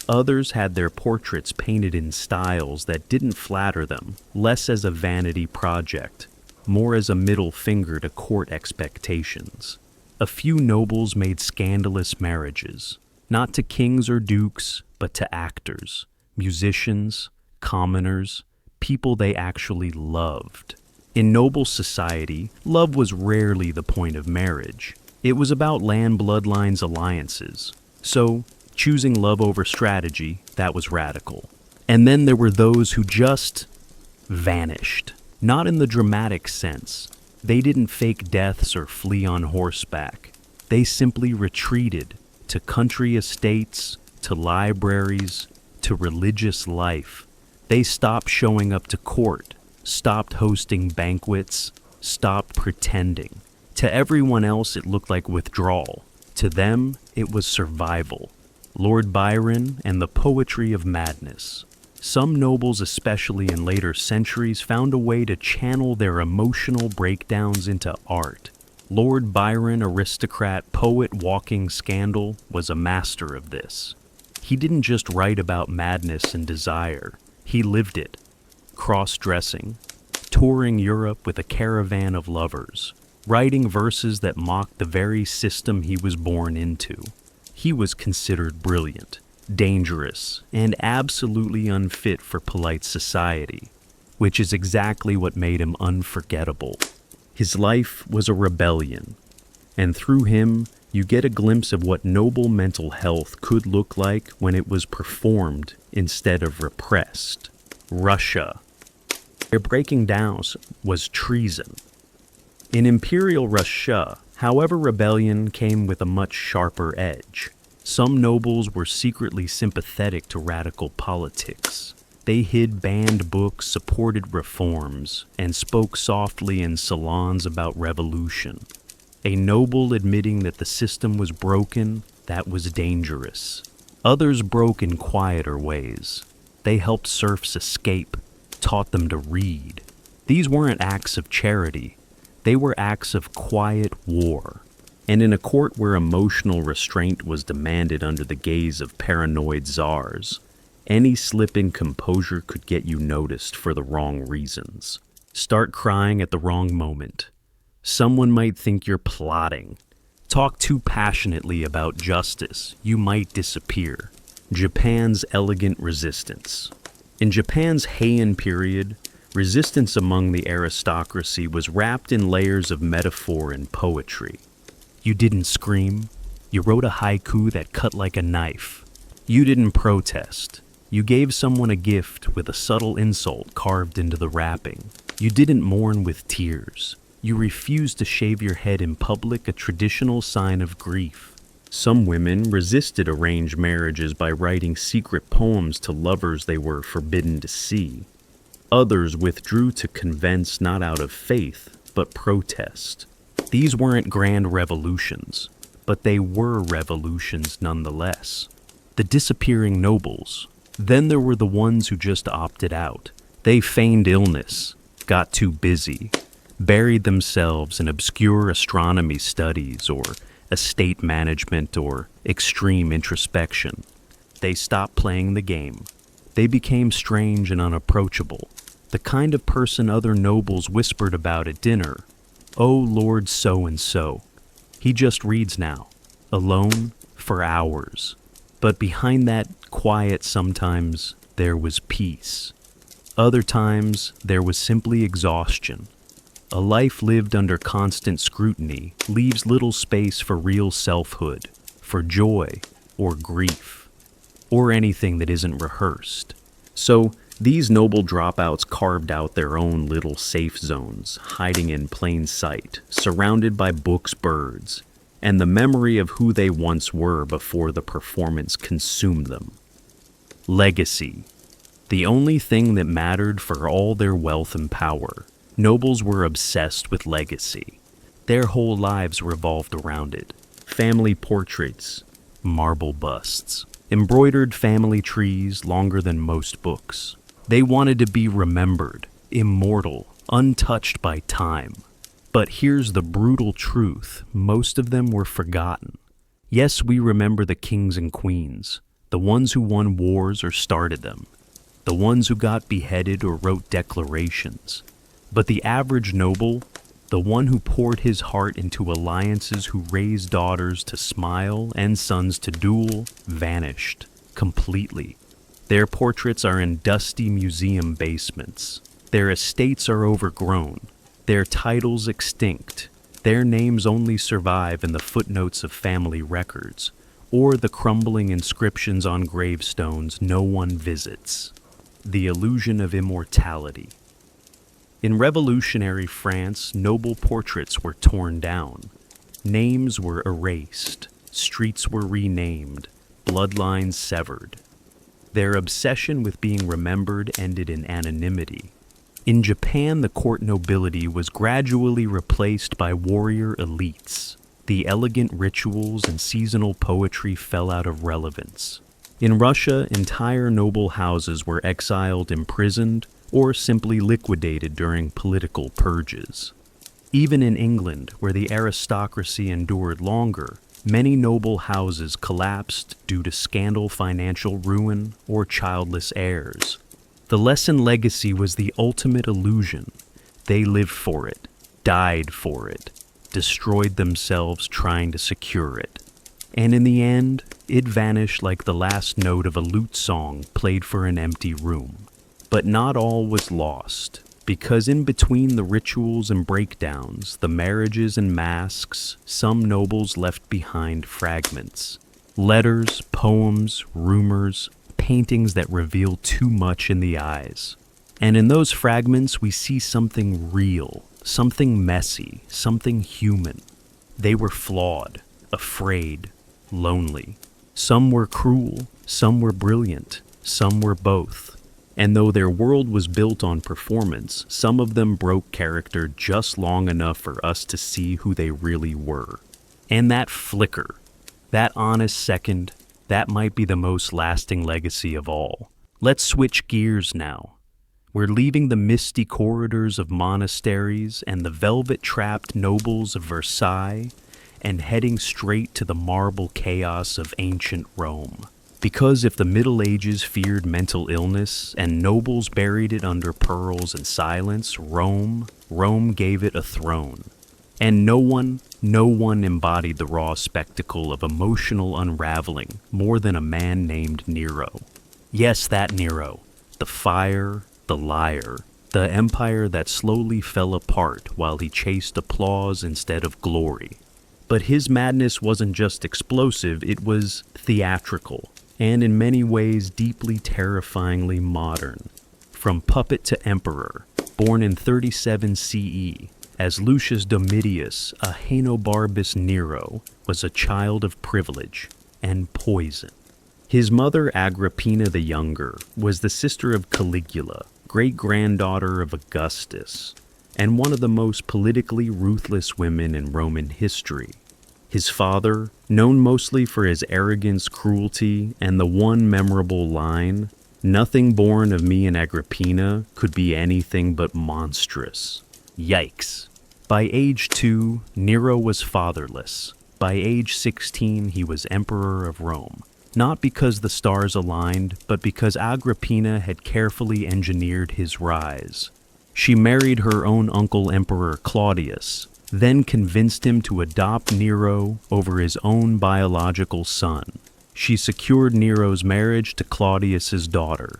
Others had their portraits painted in styles that didn't flatter them, less as a vanity project, more as a middle finger to court expectations. A few nobles made scandalous marriages. Not to kings or dukes, but to actors, musicians, commoners, people they actually loved. In noble society, love was rarely the point of marriage. It was about land bloodlines alliances. So, choosing love over strategy, that was radical. And then there were those who just vanished. Not in the dramatic sense. They didn't fake deaths or flee on horseback. They simply retreated to country estates, to libraries, to religious life. They stopped showing up to court, stopped hosting banquets, stopped pretending. To everyone else, it looked like withdrawal. To them, it was survival. Lord Byron and the poetry of madness. Some nobles, especially in later centuries, found a way to channel their emotional breakdowns into art. Lord Byron, aristocrat, poet, walking scandal, was a master of this. He didn't just write about madness and desire, he lived it. Cross-dressing, touring Europe with a caravan of lovers, writing verses that mocked the very system he was born into. He was considered brilliant, dangerous, and absolutely unfit for polite society, which is exactly what made him unforgettable. His life was a rebellion, and through him, you get a glimpse of what noble mental health could look like when it was performed instead of repressed. Russia. Their breaking down was treason. In Imperial Russia, however, rebellion came with a much sharper edge. Some nobles were secretly sympathetic to radical politics. They hid banned books, supported reforms, and spoke softly in salons about revolution. A noble admitting that the system was broken, that was dangerous. Others broke in quieter ways. They helped serfs escape, taught them to read. These weren't acts of charity. They were acts of quiet war. And in a court where emotional restraint was demanded under the gaze of paranoid czars, any slip in composure could get you noticed for the wrong reasons. Start crying at the wrong moment. Someone might think you're plotting. Talk too passionately about justice, you might disappear. Japan's elegant resistance. In Japan's Heian period, resistance among the aristocracy was wrapped in layers of metaphor and poetry. You didn't scream. You wrote a haiku that cut like a knife. You didn't protest. You gave someone a gift with a subtle insult carved into the wrapping. You didn't mourn with tears. You refused to shave your head in public, a traditional sign of grief. Some women resisted arranged marriages by writing secret poems to lovers they were forbidden to see. Others withdrew to convents not out of faith, but protest. These weren't grand revolutions, but they were revolutions nonetheless. The disappearing nobles. Then there were the ones who just opted out. They feigned illness, got too busy, buried themselves in obscure astronomy studies or estate management or extreme introspection. They stopped playing the game. They became strange and unapproachable, the kind of person other nobles whispered about at dinner. Oh, Lord so-and-so. He just reads now, alone for hours. But behind that quiet sometimes there was peace. Other times there was simply exhaustion. A life lived under constant scrutiny leaves little space for real selfhood, for joy or grief, or anything that isn't rehearsed. So, these noble dropouts carved out their own little safe zones, hiding in plain sight, surrounded by books, birds, and the memory of who they once were before the performance consumed them. Legacy. The only thing that mattered for all their wealth and power. Nobles were obsessed with legacy. Their whole lives revolved around it. Family portraits, marble busts, embroidered family trees longer than most books. They wanted to be remembered, immortal, untouched by time. But here's the brutal truth, most of them were forgotten. Yes, we remember the kings and queens, the ones who won wars or started them, the ones who got beheaded or wrote declarations. But the average noble, the one who poured his heart into alliances, who raised daughters to smile and sons to duel, vanished completely. Their portraits are in dusty museum basements. Their estates are overgrown. Their titles extinct. Their names only survive in the footnotes of family records, or the crumbling inscriptions on gravestones no one visits. The illusion of immortality. In revolutionary France, noble portraits were torn down. Names were erased. Streets were renamed. Bloodlines severed. Their obsession with being remembered ended in anonymity. In Japan, the court nobility was gradually replaced by warrior elites. the elegant rituals and seasonal poetry fell out of relevance. In Russia, entire noble houses were exiled, imprisoned, or simply liquidated during political purges. Even in England, where the aristocracy endured longer, many noble houses collapsed due to scandal, financial ruin, or childless heirs. The lesson legacy was the ultimate illusion. They lived for it, died for it, destroyed themselves trying to secure it. And in the end, it vanished like the last note of a lute song played for an empty room. But not all was lost, because in between the rituals and breakdowns, the marriages and masks, some nobles left behind fragments. Letters, poems, rumors, paintings that reveal too much in the eyes. And in those fragments, we see something real, something messy, something human. They were flawed, afraid, lonely. Some were cruel, some were brilliant, some were both. And though their world was built on performance, some of them broke character just long enough for us to see who they really were. And that flicker, that honest second, that might be the most lasting legacy of all. Let's switch gears now. We're leaving the misty corridors of monasteries and the velvet-trapped nobles of Versailles and heading straight to the marble chaos of ancient Rome. Because if the Middle Ages feared mental illness and nobles buried it under pearls and silence, Rome gave it a throne. And no one embodied the raw spectacle of emotional unraveling more than a man named Nero. Yes, that Nero, the fire, the liar, the empire that slowly fell apart while he chased applause instead of glory. But his madness wasn't just explosive, it was theatrical, and in many ways deeply terrifyingly modern. From puppet to emperor, born in 37 CE, as Lucius Domitius, a Aenobarbus Nero, was a child of privilege and poison. His mother, Agrippina the Younger, was the sister of Caligula, great-granddaughter of Augustus, and one of the most politically ruthless women in Roman history. His father, known mostly for his arrogance, cruelty, and the one memorable line, "Nothing born of me and Agrippina could be anything but monstrous." Yikes. By age 2, Nero was fatherless. By age 16, he was emperor of Rome. Not because the stars aligned, but because Agrippina had carefully engineered his rise. She married her own uncle Emperor Claudius, then convinced him to adopt Nero over his own biological son. She secured Nero's marriage to Claudius's daughter.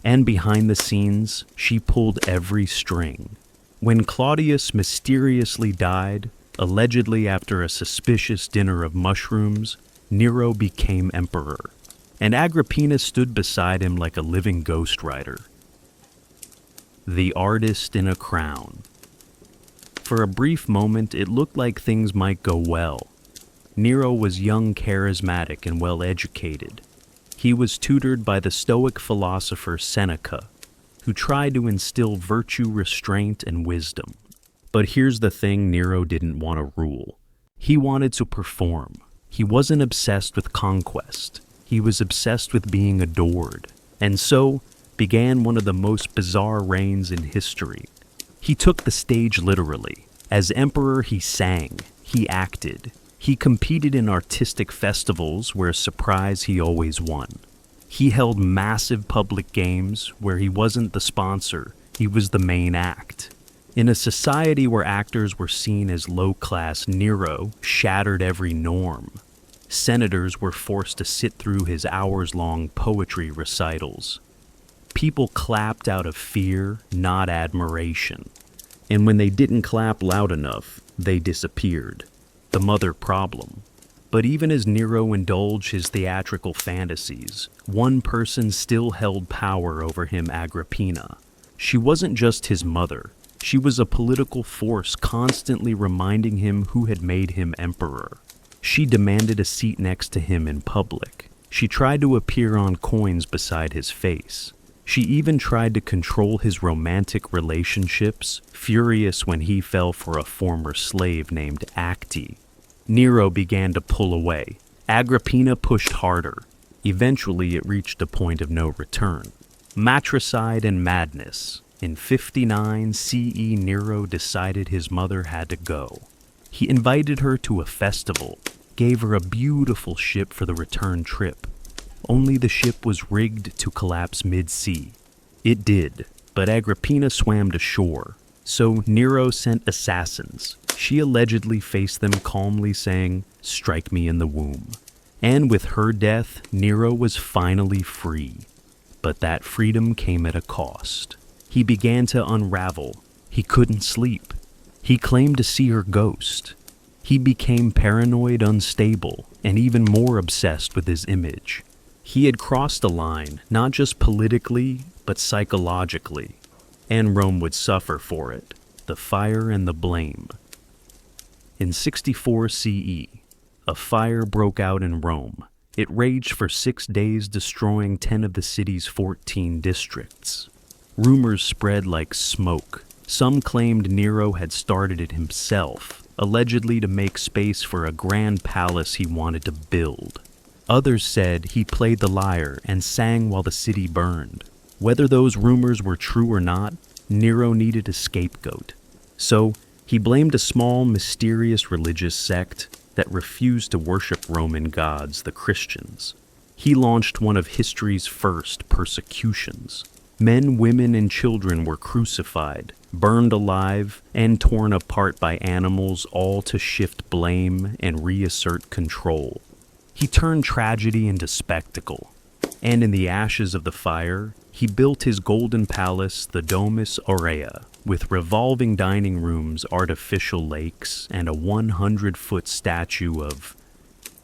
And behind the scenes, she pulled every string. When Claudius mysteriously died, allegedly after a suspicious dinner of mushrooms, Nero became emperor, and Agrippina stood beside him like a living ghostwriter. The artist in a crown. For a brief moment, it looked like things might go well. Nero was young, charismatic, and well-educated. He was tutored by the Stoic philosopher Seneca, who tried to instill virtue, restraint, and wisdom. But here's the thing: Nero didn't want to rule. He wanted to perform. He wasn't obsessed with conquest. He was obsessed with being adored. And so began one of the most bizarre reigns in history. He took the stage literally. As emperor, he sang, he acted, he competed in artistic festivals where, surprise, he always won. He held massive public games where he wasn't the sponsor, he was the main act. In a society where actors were seen as low-class, Nero shattered every norm. Senators were forced to sit through his hours-long poetry recitals. People clapped out of fear, not admiration. And when they didn't clap loud enough, they disappeared. The mother problem. But even as Nero indulged his theatrical fantasies, one person still held power over him: Agrippina. She wasn't just his mother. She was a political force constantly reminding him who had made him emperor. She demanded a seat next to him in public. She tried to appear on coins beside his face. She even tried to control his romantic relationships, furious when he fell for a former slave named Acte. Nero began to pull away. Agrippina pushed harder. Eventually, it reached a point of no return. Matricide and madness. In 59 CE, Nero decided his mother had to go. He invited her to a festival, gave her a beautiful ship for the return trip. Only the ship was rigged to collapse mid-sea. It did, but Agrippina swam to shore. So Nero sent assassins. She allegedly faced them calmly, saying, "Strike me in the womb." And with her death, Nero was finally free. But that freedom came at a cost. He began to unravel. He couldn't sleep. He claimed to see her ghost. He became paranoid, unstable, and even more obsessed with his image. He had crossed a line, not just politically, but psychologically. And Rome would suffer for it, the fire and the blame. In 64 CE, a fire broke out in Rome. It raged for 6 days, destroying 10 of the city's 14 districts. Rumors spread like smoke. Some claimed Nero had started it himself, allegedly to make space for a grand palace he wanted to build. Others said he played the lyre and sang while the city burned. Whether those rumors were true or not, Nero needed a scapegoat. So he blamed a small, mysterious religious sect that refused to worship Roman gods, the Christians. He launched one of history's first persecutions. Men, women, and children were crucified, burned alive, and torn apart by animals, all to shift blame and reassert control. He turned tragedy into spectacle. And in the ashes of the fire, he built his golden palace, the Domus Aurea, with revolving dining rooms, artificial lakes, and a 100-foot statue of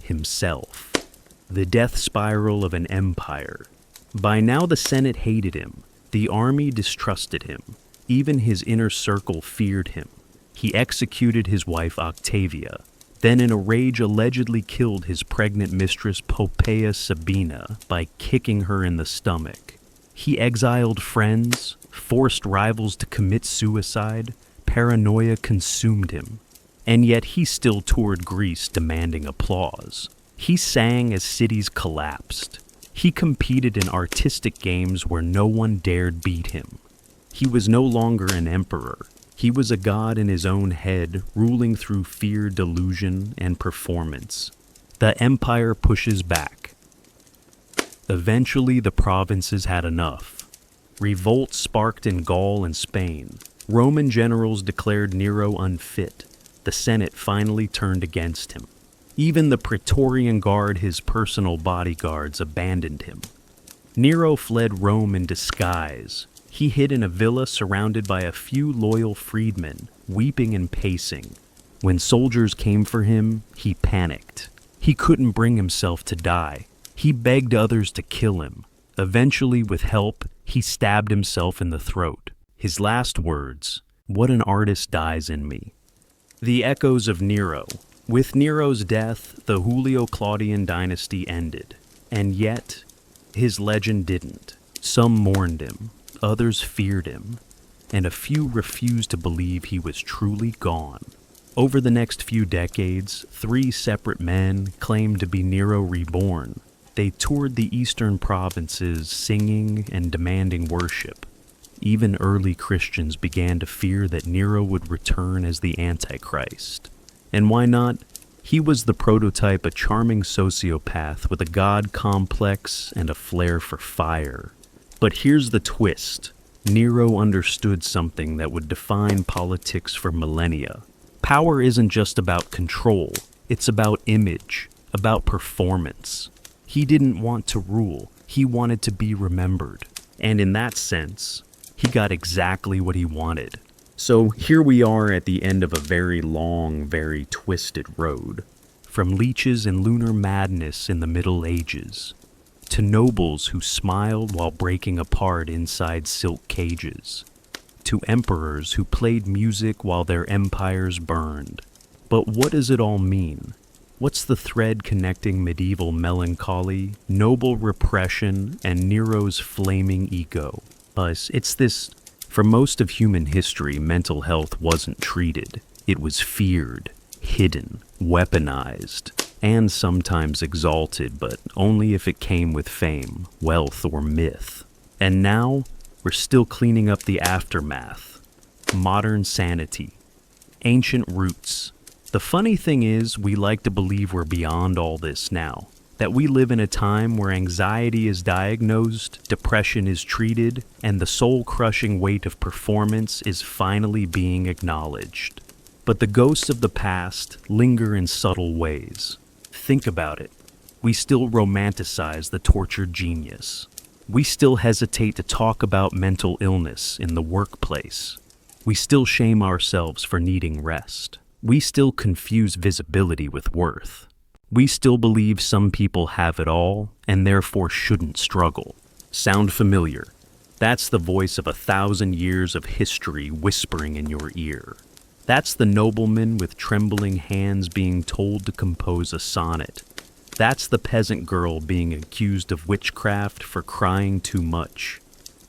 himself. The death spiral of an empire. By now the Senate hated him. The army distrusted him. Even his inner circle feared him. He executed his wife Octavia, then in a rage allegedly killed his pregnant mistress Poppaea Sabina by kicking her in the stomach. He exiled friends, forced rivals to commit suicide. Paranoia consumed him. And yet he still toured Greece demanding applause. He sang as cities collapsed. He competed in artistic games where no one dared beat him. He was no longer an emperor. He was a god in his own head, ruling through fear, delusion, and performance. The empire pushes back. Eventually, the provinces had enough. Revolt sparked in Gaul and Spain. Roman generals declared Nero unfit. The Senate finally turned against him. Even the Praetorian Guard, his personal bodyguards, abandoned him. Nero fled Rome in disguise. He hid in a villa surrounded by a few loyal freedmen, weeping and pacing. When soldiers came for him, he panicked. He couldn't bring himself to die. He begged others to kill him. Eventually, with help, he stabbed himself in the throat. His last words, "What an artist dies in me." The echoes of Nero. With Nero's death, the Julio-Claudian dynasty ended. And yet, his legend didn't. Some mourned him, others feared him, and a few refused to believe he was truly gone. Over the next few decades, 3 separate men claimed to be Nero reborn. They toured the eastern provinces singing and demanding worship. Even early Christians began to fear that Nero would return as the Antichrist. And why not? He was the prototype, a charming sociopath with a god complex and a flair for fire. But here's the twist. Nero understood something that would define politics for millennia. Power isn't just about control. It's about image, about performance. He didn't want to rule. He wanted to be remembered. And in that sense, he got exactly what he wanted. So here we are at the end of a very long, very twisted road. From leeches and lunar madness in the Middle Ages, to nobles who smiled while breaking apart inside silk cages, to emperors who played music while their empires burned. But what does it all mean? What's the thread connecting medieval melancholy, noble repression, and Nero's flaming ego? It's this. For most of human history, mental health wasn't treated. It was feared. hidden, weaponized, and sometimes exalted, but only if it came with fame, wealth, or myth. And now, we're still cleaning up the aftermath. Modern sanity. Ancient roots. The funny thing is, we like to believe we're beyond all this now. That we live in a time where anxiety is diagnosed, depression is treated, and the soul-crushing weight of performance is finally being acknowledged. But the ghosts of the past linger in subtle ways. Think about it. We still romanticize the tortured genius. We still hesitate to talk about mental illness in the workplace. We still shame ourselves for needing rest. We still confuse visibility with worth. We still believe some people have it all and therefore shouldn't struggle. Sound familiar? That's the voice of 1,000 years of history whispering in your ear. That's the nobleman with trembling hands being told to compose a sonnet. That's the peasant girl being accused of witchcraft for crying too much.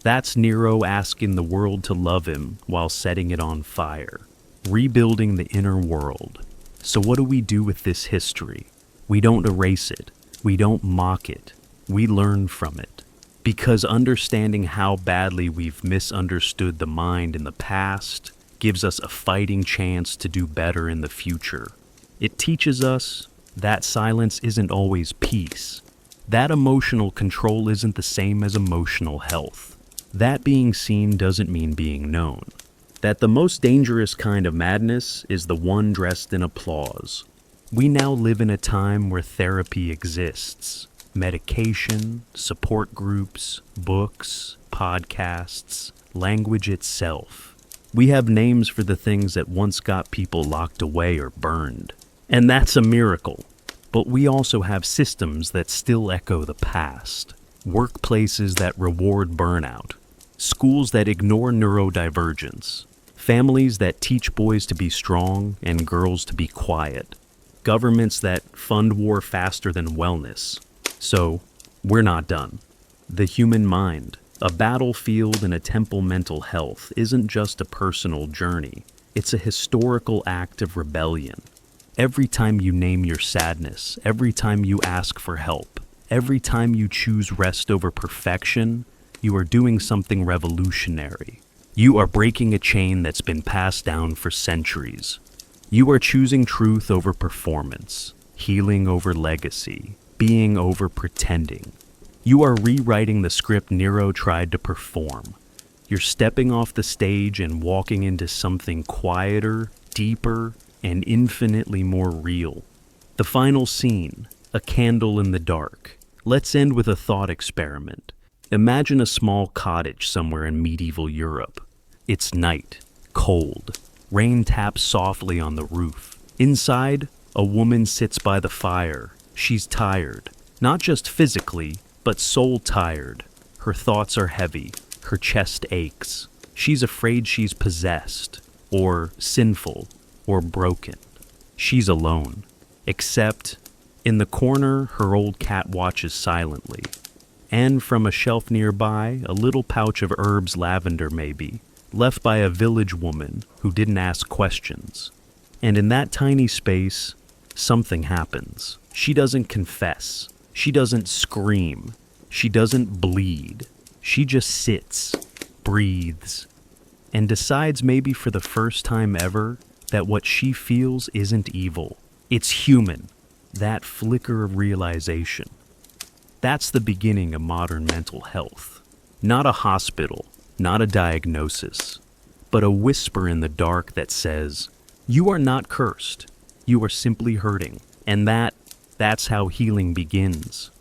That's Nero asking the world to love him while setting it on fire. Rebuilding the inner world. So what do we do with this history? We don't erase it. We don't mock it. We learn from it. Because understanding how badly we've misunderstood the mind in the past gives us a fighting chance to do better in the future. It teaches us that silence isn't always peace. That emotional control isn't the same as emotional health. That being seen doesn't mean being known. That the most dangerous kind of madness is the one dressed in applause. We now live in a time where therapy exists. Medication, support groups, books, podcasts, language itself. We have names for the things that once got people locked away or burned. And that's a miracle. But we also have systems that still echo the past. Workplaces that reward burnout. Schools that ignore neurodivergence. Families that teach boys to be strong and girls to be quiet. Governments that fund war faster than wellness. So, we're not done. The human mind, a battlefield and a temple mental health, isn't just a personal journey. It's a historical act of rebellion. Every time you name your sadness, every time you ask for help, every time you choose rest over perfection, you are doing something revolutionary. You are breaking a chain that's been passed down for centuries. You are choosing truth over performance, healing over legacy, being over pretending. You are rewriting the script Nero tried to perform. You're stepping off the stage and walking into something quieter, deeper, and infinitely more real. The final scene, a candle in the dark. Let's end with a thought experiment. Imagine a small cottage somewhere in medieval Europe. It's night, cold. Rain taps softly on the roof. Inside, a woman sits by the fire. She's tired. Not just physically, but soul tired. Her thoughts are heavy. Her chest aches. She's afraid she's possessed, or sinful, or broken. She's alone. Except, in the corner, her old cat watches silently. And from a shelf nearby, a little pouch of herbs, lavender maybe, left by a village woman who didn't ask questions. And in that tiny space, something happens. She doesn't confess. She doesn't scream. She doesn't bleed. She just sits, breathes, and decides maybe for the first time ever that what she feels isn't evil. It's human. That flicker of realization. That's the beginning of modern mental health. Not a hospital, not a diagnosis, but a whisper in the dark that says, you are not cursed, you are simply hurting. And that's how healing begins.